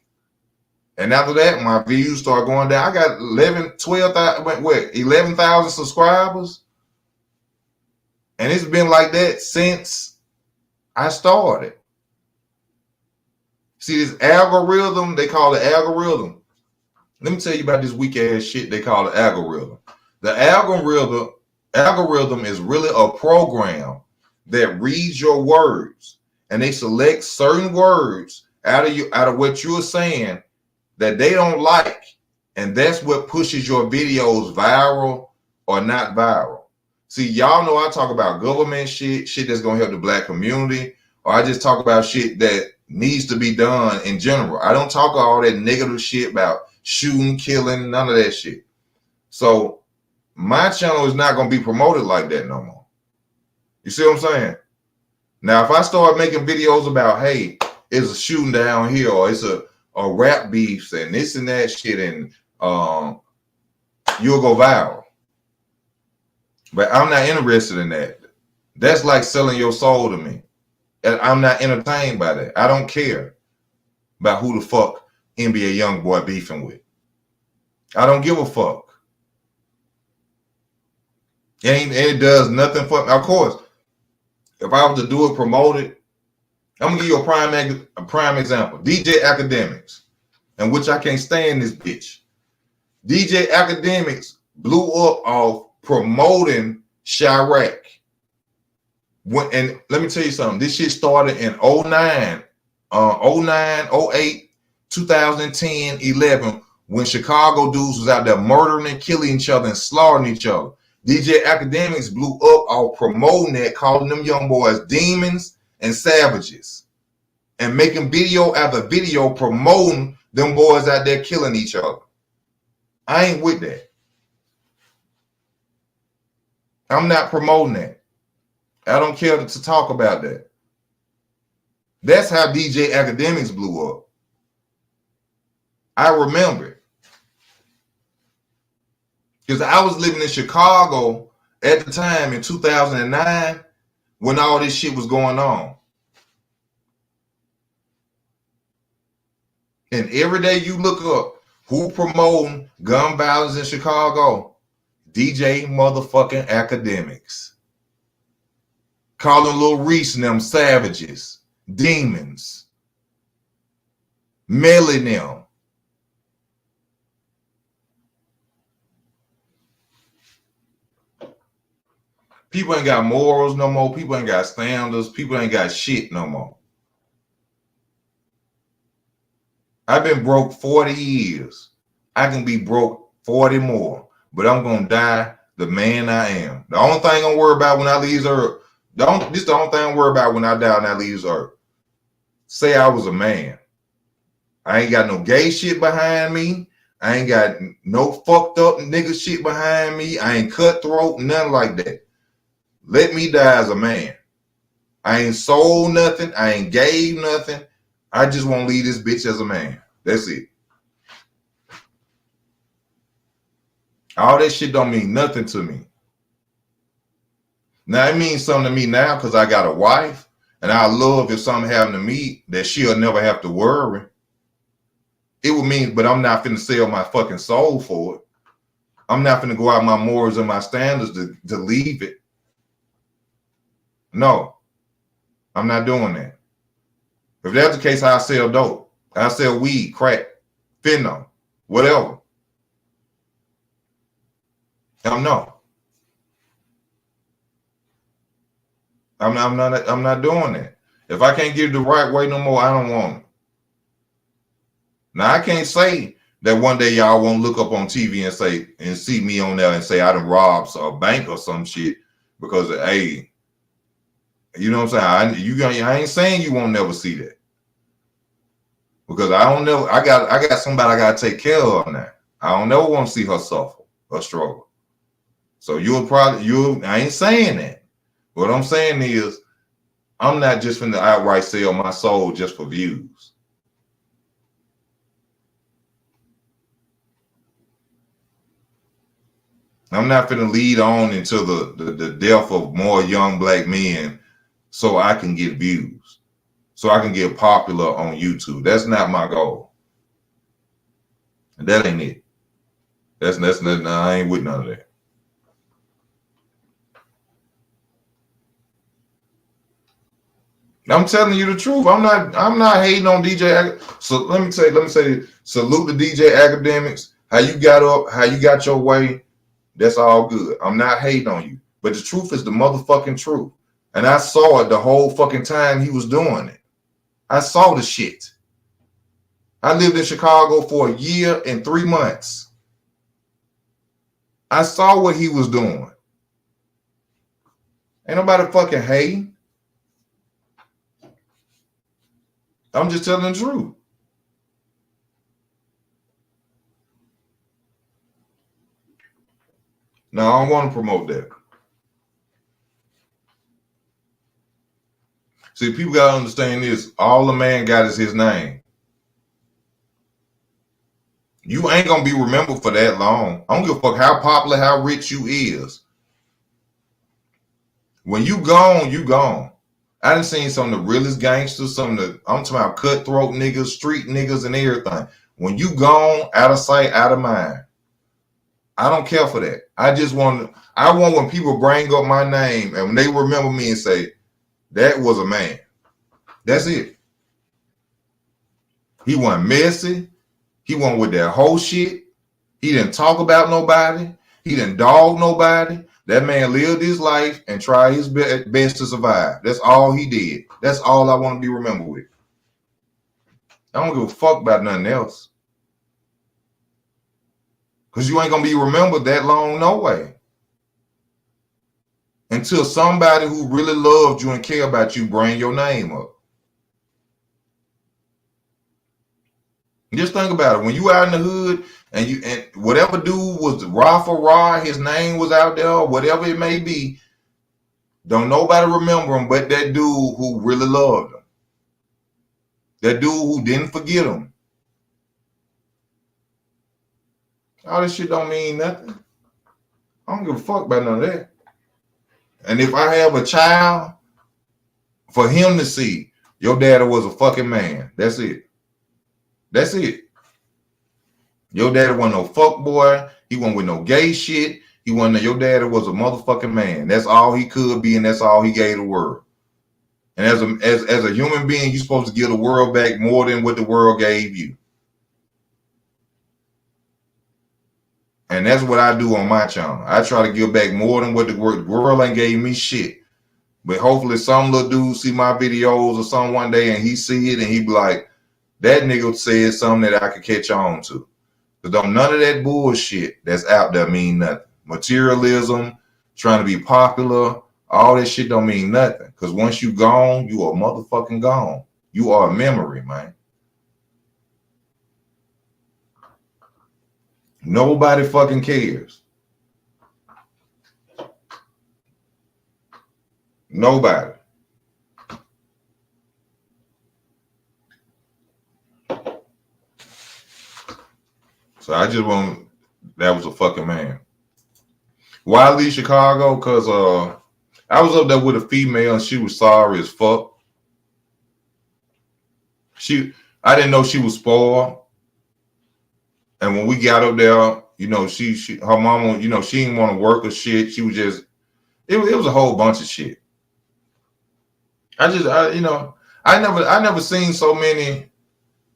And after that, my views started going down. I got 11,000 subscribers. And it's been like that since I started. See this algorithm, they call it algorithm. Let me tell you about this weak ass shit they call the algorithm. The algorithm is really a program that reads your words and they select certain words out of what you're saying that they don't like, and that's what pushes your videos viral or not viral. See, y'all know I talk about government shit that's gonna help the black community, or I just talk about shit that needs to be done in general. I don't talk all that negative shit about shooting, killing, none of that shit. So my channel is not gonna be promoted like that no more. You see what I'm saying? Now, if I start making videos about, hey, it's a shooting down here, or it's a rap beefs and this and that shit, and you'll go viral. But I'm not interested in that. That's like selling your soul to me. And I'm not entertained by that. I don't care about who the fuck NBA YoungBoy beefing with. I don't give a fuck. And it does nothing for me. Of course, if I was to do it, promote it, I'm gonna give you a prime example. DJ Academics, in which I can't stand this bitch. DJ Academics blew up off promoting Chirac. And let me tell you something. This shit started in 09, 08, 2010, 11, when Chicago dudes was out there murdering and killing each other and slaughtering each other. DJ Academics blew up off promoting that, calling them young boys demons and savages, and making video after video promoting them boys out there killing each other. I ain't with that. I'm not promoting that. I don't care to talk about that. That's how DJ Academics blew up. I remember it. Because I was living in Chicago at the time in 2009 when all this shit was going on. And every day you look up who promoting gun violence in Chicago, DJ motherfucking Academics. Calling Lil Reese and them savages, demons, mailing them. People ain't got morals no more. People ain't got standards. People ain't got shit no more. I've been broke 40 years. I can be broke 40 more, but I'm going to die the man I am. The only thing I'm worried about when I leave Earth, this is the only thing I'm worried about when I die and I leave Earth. Say I was a man. I ain't got no gay shit behind me. I ain't got no fucked up nigga shit behind me. I ain't cutthroat, nothing like that. Let me die as a man. I ain't sold nothing. I ain't gave nothing. I just want to leave this bitch as a man. That's it. All that shit don't mean nothing to me. Now, it means something to me now because I got a wife, and I love if something happened to me that she'll never have to worry. It would mean, but I'm not finna sell my fucking soul for it. I'm not finna go out my morals and my standards to leave it. No, I'm not doing that. If that's the case, I'll sell dope. I'll sell weed, crack, fentanyl, whatever. No. I'm not doing that. If I can't get it the right way no more, I don't want it. Now I can't say that one day y'all won't look up on TV and see me on there and say I done robbed a bank or some shit because hey, you know what I'm saying? I ain't saying you won't never see that. Because I don't know. I got somebody I gotta take care of now. I don't never want to see her suffer or struggle. So I ain't saying that. What I'm saying is I'm not just finna outright sell my soul just for views. I'm not finna lead on into the death of more young black men so I can get views, so I can get popular on YouTube. That's not my goal. That ain't it. That's I ain't with none of that. I'm telling you the truth. I'm not hating on DJ. So let me say, salute the DJ Academics. How you got up, how you got your way, that's all good. I'm not hating on you. But the truth is the motherfucking truth. And I saw it the whole fucking time he was doing it. I saw the shit. I lived in Chicago for a year and 3 months. I saw what he was doing. Ain't nobody fucking hating. I'm just telling the truth. No, I don't want to promote that. See, people gotta understand this. All the man got is his name. You ain't gonna be remembered for that long. I don't give a fuck how popular, how rich you is. When you gone, you gone. I done seen some of the realest gangsters, I'm talking about cutthroat niggas, street niggas, and everything. When you gone, out of sight, out of mind. I don't care for that. I want when people bring up my name and when they remember me and say, that was a man. That's it. He wasn't messy. He wasn't with that whole shit. He didn't talk about nobody. He didn't dog nobody. That man lived his life and tried his best to survive. That's all he did. That's all I want to be remembered with. I don't give a fuck about nothing else. Because you ain't going to be remembered that long no way. Until somebody who really loved you and care about you bring your name up. Just think about it. When you out in the hood and whatever dude was Rafa, his name was out there, whatever it may be, don't nobody remember him but that dude who really loved him. That dude who didn't forget him. All this shit don't mean nothing. I don't give a fuck about none of that. And if I have a child, for him to see, your daddy was a fucking man. That's it. That's it. Your daddy wasn't no fuck boy. He wasn't with no gay shit. Your daddy was a motherfucking man. That's all he could be, and that's all he gave the world. And as a human being, you're supposed to give the world back more than what the world gave you. And that's what I do on my channel. I try to give back more than what the world ain't gave me shit. But hopefully some little dude see my videos or something one day and he see it and he be like, that nigga said something that I could catch on to. Because none of that bullshit that's out there mean nothing. Materialism, trying to be popular, all that shit don't mean nothing. Because once you gone, you are motherfucking gone. You are a memory, man. Nobody fucking cares. Nobody. So I just want, that was a fucking man. Why leave Chicago? Because I was up there with a female and she was sorry as fuck. I didn't know she was spoiled. And when we got up there, you know, her mama, you know, she didn't want to work or shit. She was just, it was a whole bunch of shit. I never seen so many,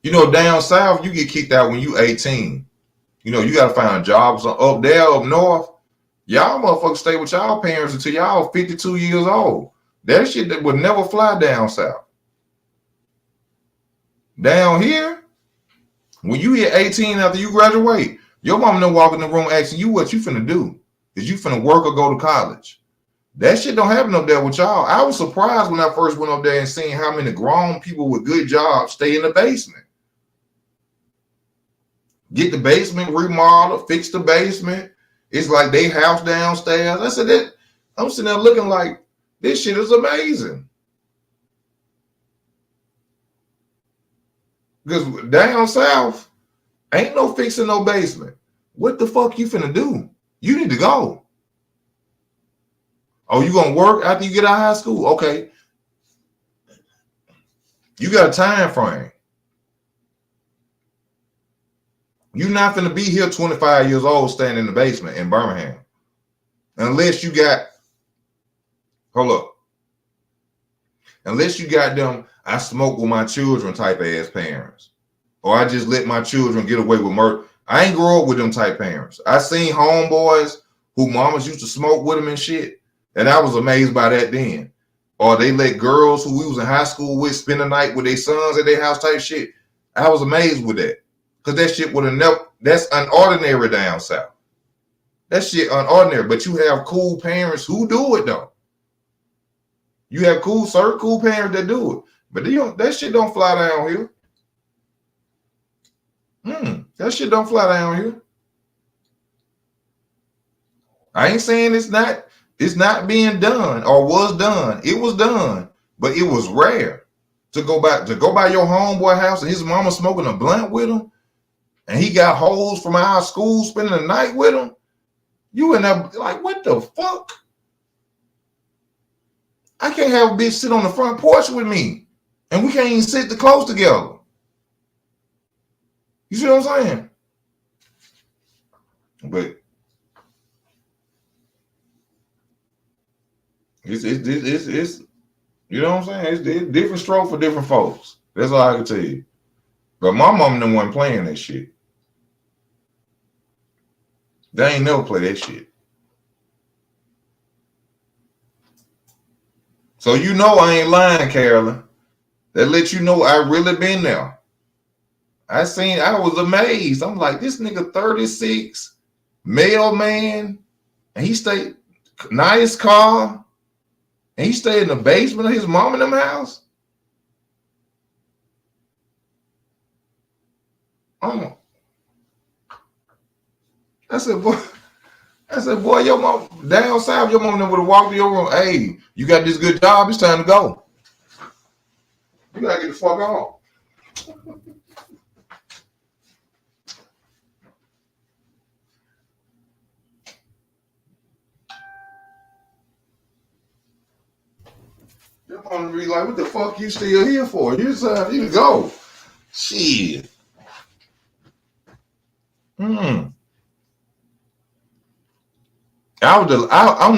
you know, down south, you get kicked out when you 18. You know, you got to find jobs up there, up north. Y'all motherfuckers stay with y'all parents until y'all 52 years old. That shit that would never fly down south. Down here, when you hit 18 after you graduate, your mama done walk in the room asking you what you finna do. Is you finna work or go to college? That shit don't happen up there with y'all. I was surprised when I first went up there and seeing how many grown people with good jobs stay in the basement. Get the basement remodeled, fix the basement. It's like they house downstairs. I said that I'm sitting there looking like this shit is amazing. Because down south, ain't no fixing no basement. What the fuck you finna do? You need to go. Oh, you gonna work after you get out of high school? Okay. You got a time frame. You're not finna be here 25 years old staying in the basement in Birmingham. Unless you got, hold up. Unless you got them, I smoke with my children type ass parents. Or I just let my children get away with murder. I ain't grow up with them type parents. I seen homeboys who mamas used to smoke with them and shit. And I was amazed by that then. Or they let girls who we was in high school with spend the night with their sons at their house type shit. I was amazed with that. Because that shit would have never, that's unordinary down south. That shit unordinary. But you have cool parents who do it though. You have certain cool parents that do it. But that shit don't fly down here. That shit don't fly down here. I ain't saying it's not being done or was done. It was done, but it was rare to go by your homeboy house and his mama smoking a blunt with him, and he got hoes from our school spending the night with him. You end up like, what the fuck? I can't have a bitch sit on the front porch with me, and we can't even sit the close together. You see what I'm saying? But it's you know what I'm saying? It's different stroke for different folks. That's all I can tell you. But my mom didn't want playing that shit. They ain't never play that shit. So you know I ain't lying, Carolyn. That lets you know I really been there. I was amazed. I'm like, this nigga 36, mailman, and he stayed nice car, and he stayed in the basement of his mom and them house. I said, boy, your mom down south, your mom would have walked to your room. Hey, you got this good job, it's time to go. You gotta get the fuck on. Your mom would be like, what the fuck you still here for? You time you to go. Shit. I'm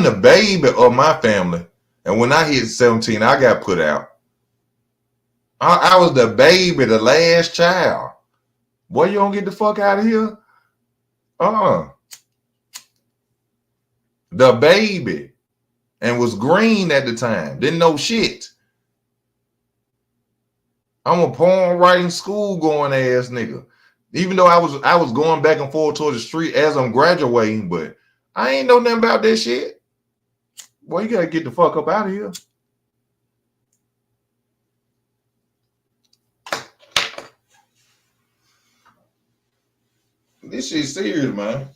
the baby of my family. And when I hit 17, I got put out. I was the baby, the last child. Boy, you don't get the fuck out of here? The baby. And was green at the time. Didn't know shit. I'm a poem writing school going ass nigga. Even though I was going back and forth towards the street as I'm graduating, but I ain't know nothing about that shit. Boy, you gotta get the fuck up out of here. This shit's serious, man.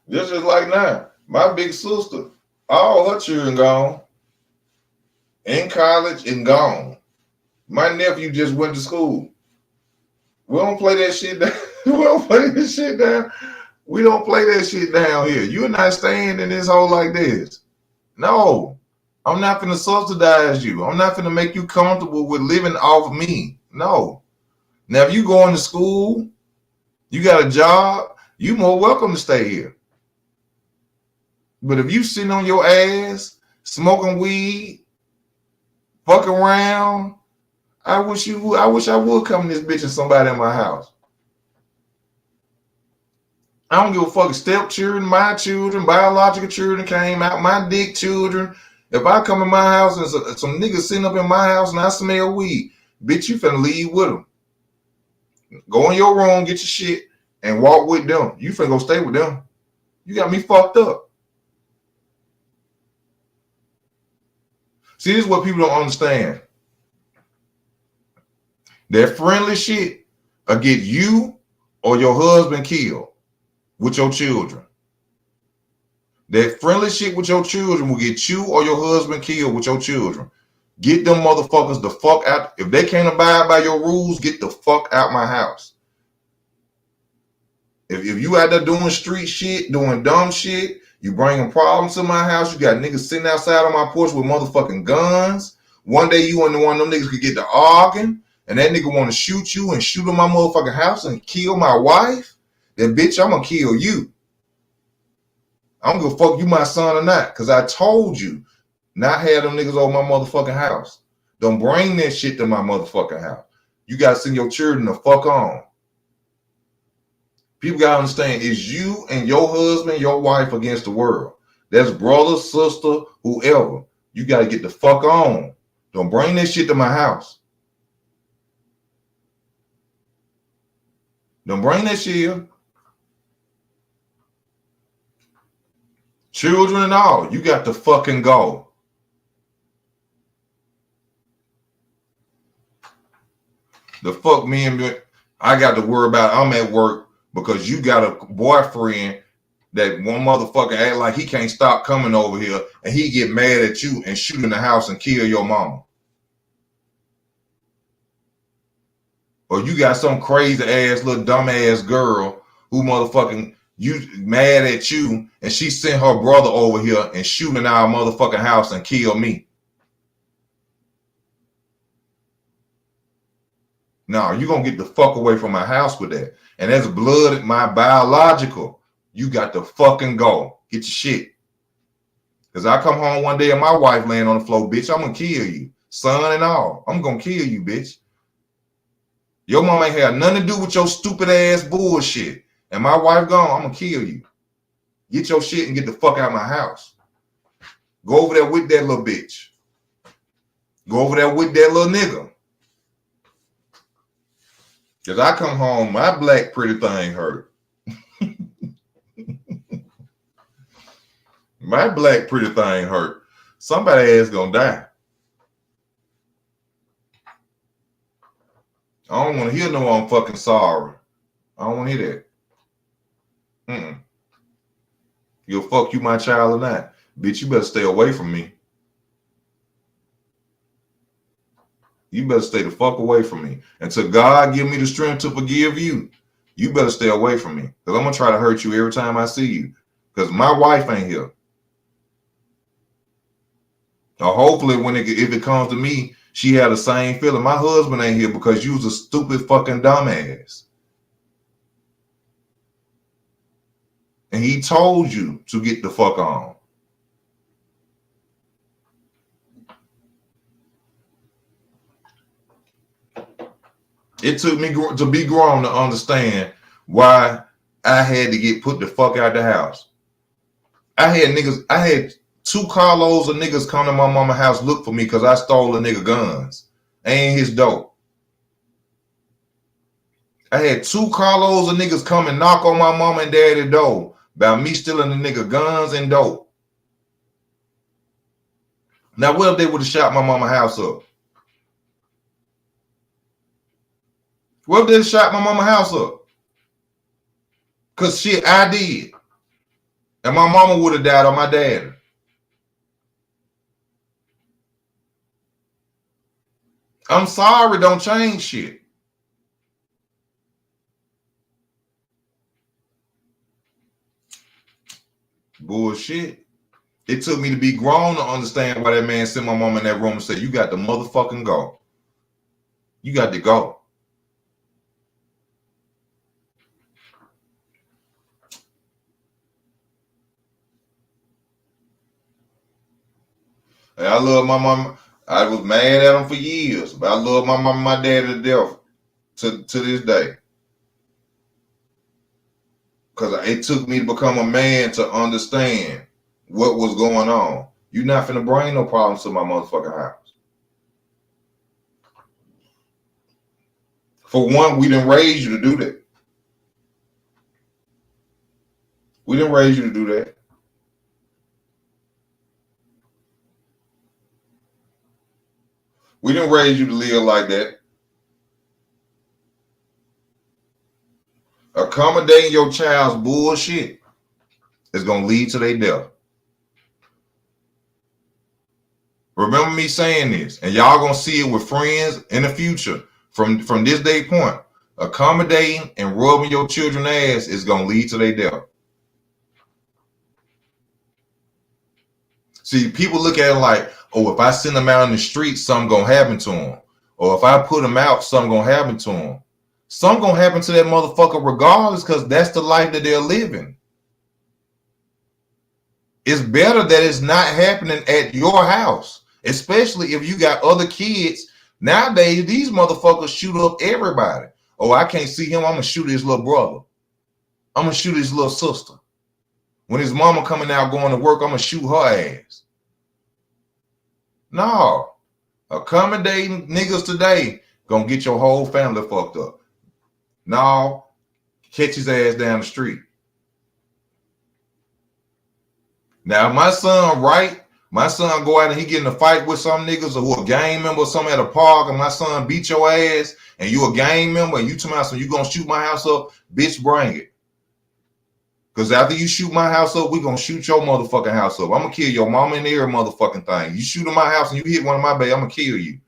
This is like now. My big sister, all her children gone. In college and gone. My nephew just went to school. We don't play that shit down. We don't play this shit down. We don't play that shit down here. You're not staying in this hole like this. No. I'm not finna subsidize you. I'm not finna make you comfortable with living off me. No. Now, if you going to school, you got a job, you more welcome to stay here. But if you sitting on your ass, smoking weed, fuck around, I wish I would come to this bitch and somebody in my house. I don't give a fuck. Stepchildren, my children, biological children came out, my dick children. If I come in my house and some niggas sitting up in my house and I smell weed, bitch, you finna leave with them. Go in your room, get your shit, and walk with them. You finna go stay with them. You got me fucked up. See, this is what people don't understand. That friendly shit will get you or your husband killed with your children. That friendly shit with your children will get you or your husband killed with your children. Get them motherfuckers the fuck out. If they can't abide by your rules, get the fuck out my house. If you out there doing street shit, doing dumb shit, you bringing problems to my house, you got niggas sitting outside on my porch with motherfucking guns. One day you and one of them niggas could get to arguing. and that nigga want to shoot you and shoot in my motherfucking house and kill my wife, then bitch, I'm gonna kill you. I'm gonna fuck you my son or not, because I told you not have them niggas over my motherfucking house. Don't bring that shit to my motherfucking house. You gotta send your children the fuck on. People gotta understand, it's you and your husband, your wife against the world. That's brother, sister, whoever. You gotta get the fuck on. Don't bring that shit to my house. Don't bring that shit here. Children and all, you got to fucking go. The fuck me and I got to worry about I'm at work because you got a boyfriend that one motherfucker act like he can't stop coming over here and he get mad at you and shoot in the house and kill your mama. Or you got some crazy ass little dumb ass girl who motherfucking you mad at you and she sent her brother over here and shoot in our motherfucking house and kill me. No, you gonna get the fuck away from my house with that. And that's blood, my biological. You got to fucking go. Get your shit. Because I come home one day and my wife laying on the floor, bitch, I'm gonna kill you. Son and all. I'm gonna kill you, bitch. Your mom ain't had nothing to do with your stupid ass bullshit. And my wife gone, I'm gonna kill you. Get your shit and get the fuck out of my house. Go over there with that little bitch. Go over there with that little nigga. Because I come home, my black pretty thing hurt. My black pretty thing hurt. Somebody ass gonna die. I don't want to hear no I'm fucking sorry. I don't want to hear that. You'll fuck you my child or not. Bitch, you better stay away from me. You better stay the fuck away from me. Until God give me the strength to forgive you, you better stay away from me. Because I'm going to try to hurt you every time I see you. Because my wife ain't here. Or hopefully if it comes to me, she had the same feeling. My husband ain't here because you was a stupid fucking dumbass. And he told you to get the fuck on. It took me to be grown to understand why I had to get put the fuck out the house. I had 2 carloads of niggas come to my mama's house look for me because I stole a nigga guns and his dope. I had 2 carloads of niggas come and knock on my mama and daddy door about me stealing the nigga guns and dope. Now, what if they would have shot my mama house up? What if they shot my mama house up? Because shit, I did. And my mama would have died on my daddy. I'm sorry, don't change shit. Bullshit. It took me to be grown to understand why that man sent my mama in that room and said, you got to motherfucking go. You got to go. And I love my mama. I was mad at him for years, but I love my mama and my daddy to death to this day. Because it took me to become a man to understand what was going on. You're not finna bring no problems to my motherfucking house. For one, we didn't raise you to do that. We didn't raise you to do that. We didn't raise you to live like that. Accommodating your child's bullshit is going to lead to their death. Remember me saying this, and y'all going to see it with friends in the future. From this day point, accommodating and rubbing your children's ass is going to lead to their death. See, people look at it like, oh, if I send them out in the street, something going to happen to them. or if I put him out, something gonna happen to him. Something gonna happen to that motherfucker regardless, because that's the life that they're living. It's better that it's not happening at your house, especially if you got other kids. Nowadays, these motherfuckers shoot up everybody. Oh, I can't see him. I'm gonna shoot his little brother. I'm gonna shoot his little sister. When his mama coming out going to work, I'm gonna shoot her ass. No, accommodating niggas today gonna get your whole family fucked up. No, catch his ass down the street. Now, if my son my son go out and he get in a fight with some niggas or who a gang member or something at a park, and my son beat your ass, and you a gang member, and you tell me so you gonna shoot my house up, bitch, bring it. Because after you shoot my house up, we gonna shoot your motherfucking house up. I'm gonna kill your mama and every motherfucking thing. You shoot in my house and you hit one of my baby, I'm gonna kill you.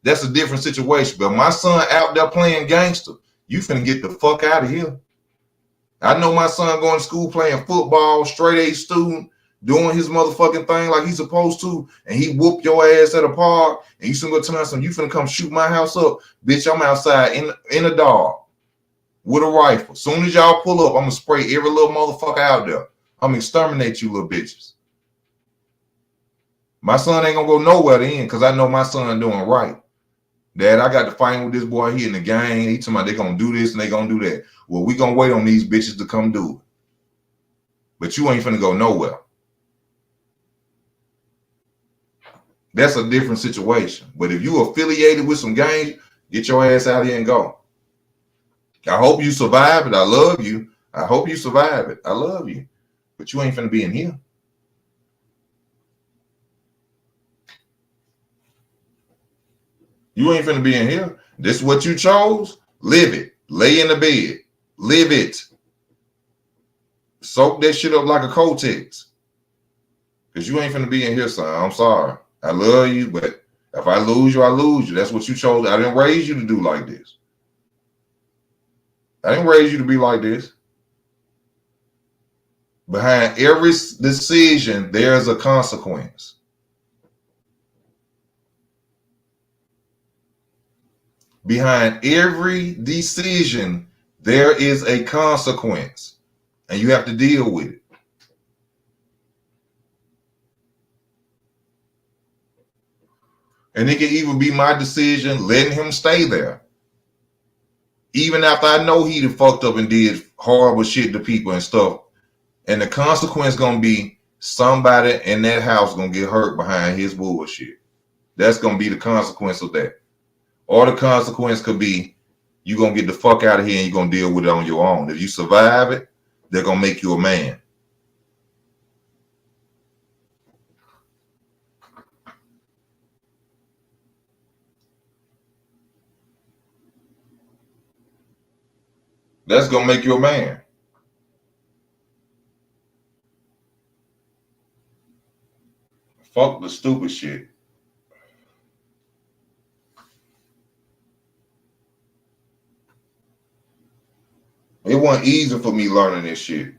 That's a different situation. But my son out there playing gangster, you finna get the fuck out of here. I know my son going to school playing football, straight A student, doing his motherfucking thing like he's supposed to, and he whoop your ass at a park, and you finna go tell me something, you finna come shoot my house up. Bitch, I'm outside in a dog with a rifle. Soon as y'all pull up, I'm gonna spray every little motherfucker out there. I'm gonna exterminate you little bitches. My son ain't gonna go nowhere then, because I know my son doing right. Dad, I got to fight with this boy here in the gang. He told me they gonna do this and they gonna do that. Well, we gonna wait on these bitches to come do it. But you ain't finna go nowhere. That's a different situation. But if you affiliated with some gangs, get your ass out here and go. I hope you survive it. I love you. I hope you survive it. I love you. But you ain't finna be in here. You ain't finna be in here. This is what you chose. Live it. Lay in the bed. Live it. Soak that shit up like a Kotex. Because you ain't finna be in here, son. I'm sorry. I love you, but if I lose you, I lose you. That's what you chose. I didn't raise you to do like this. I didn't raise you to be like this. Behind every decision, there's a consequence. Behind every decision, there is a consequence, and you have to deal with it. And it can even be my decision letting him stay there. Even after I know he done fucked up and did horrible shit to people and stuff. And the consequence gonna be somebody in that house gonna get hurt behind his bullshit. That's gonna be the consequence of that. Or the consequence could be you're gonna get the fuck out of here and you're gonna deal with it on your own. If you survive it, they're gonna make you a man. That's gonna make you a man. Fuck the stupid shit. It wasn't easy for me learning this shit.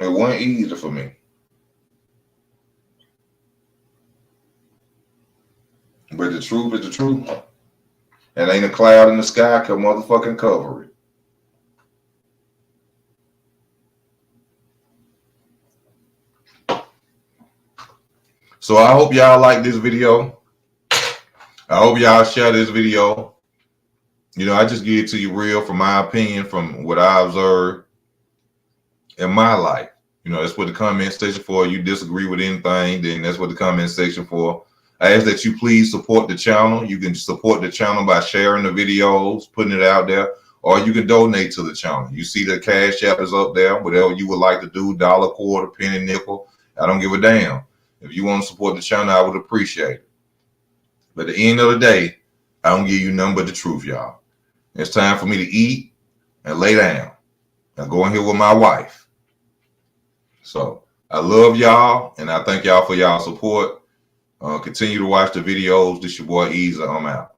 It wasn't easy for me. But the truth is the truth. And ain't a cloud in the sky can motherfucking cover it. So I hope y'all like this video. I hope y'all share this video. You know, I just give it to you real from my opinion, from what I observed in my life. You know, that's what the comment section for. You disagree with anything, then that's what the comment section for. I ask that you please support the channel. You can support the channel by sharing the videos, putting it out there, or you can donate to the channel. You see the Cash App is up there. Whatever you would like to do, dollar, quarter, penny, nickel, I don't give a damn. If you want to support the channel, I would appreciate it. But at the end of the day, I don't give you nothing but the truth, y'all. It's time for me to eat and lay down. I'm going here with my wife. So I love y'all, and I thank y'all for y'all support. Continue to watch the videos. This your boy Easy. I'm out.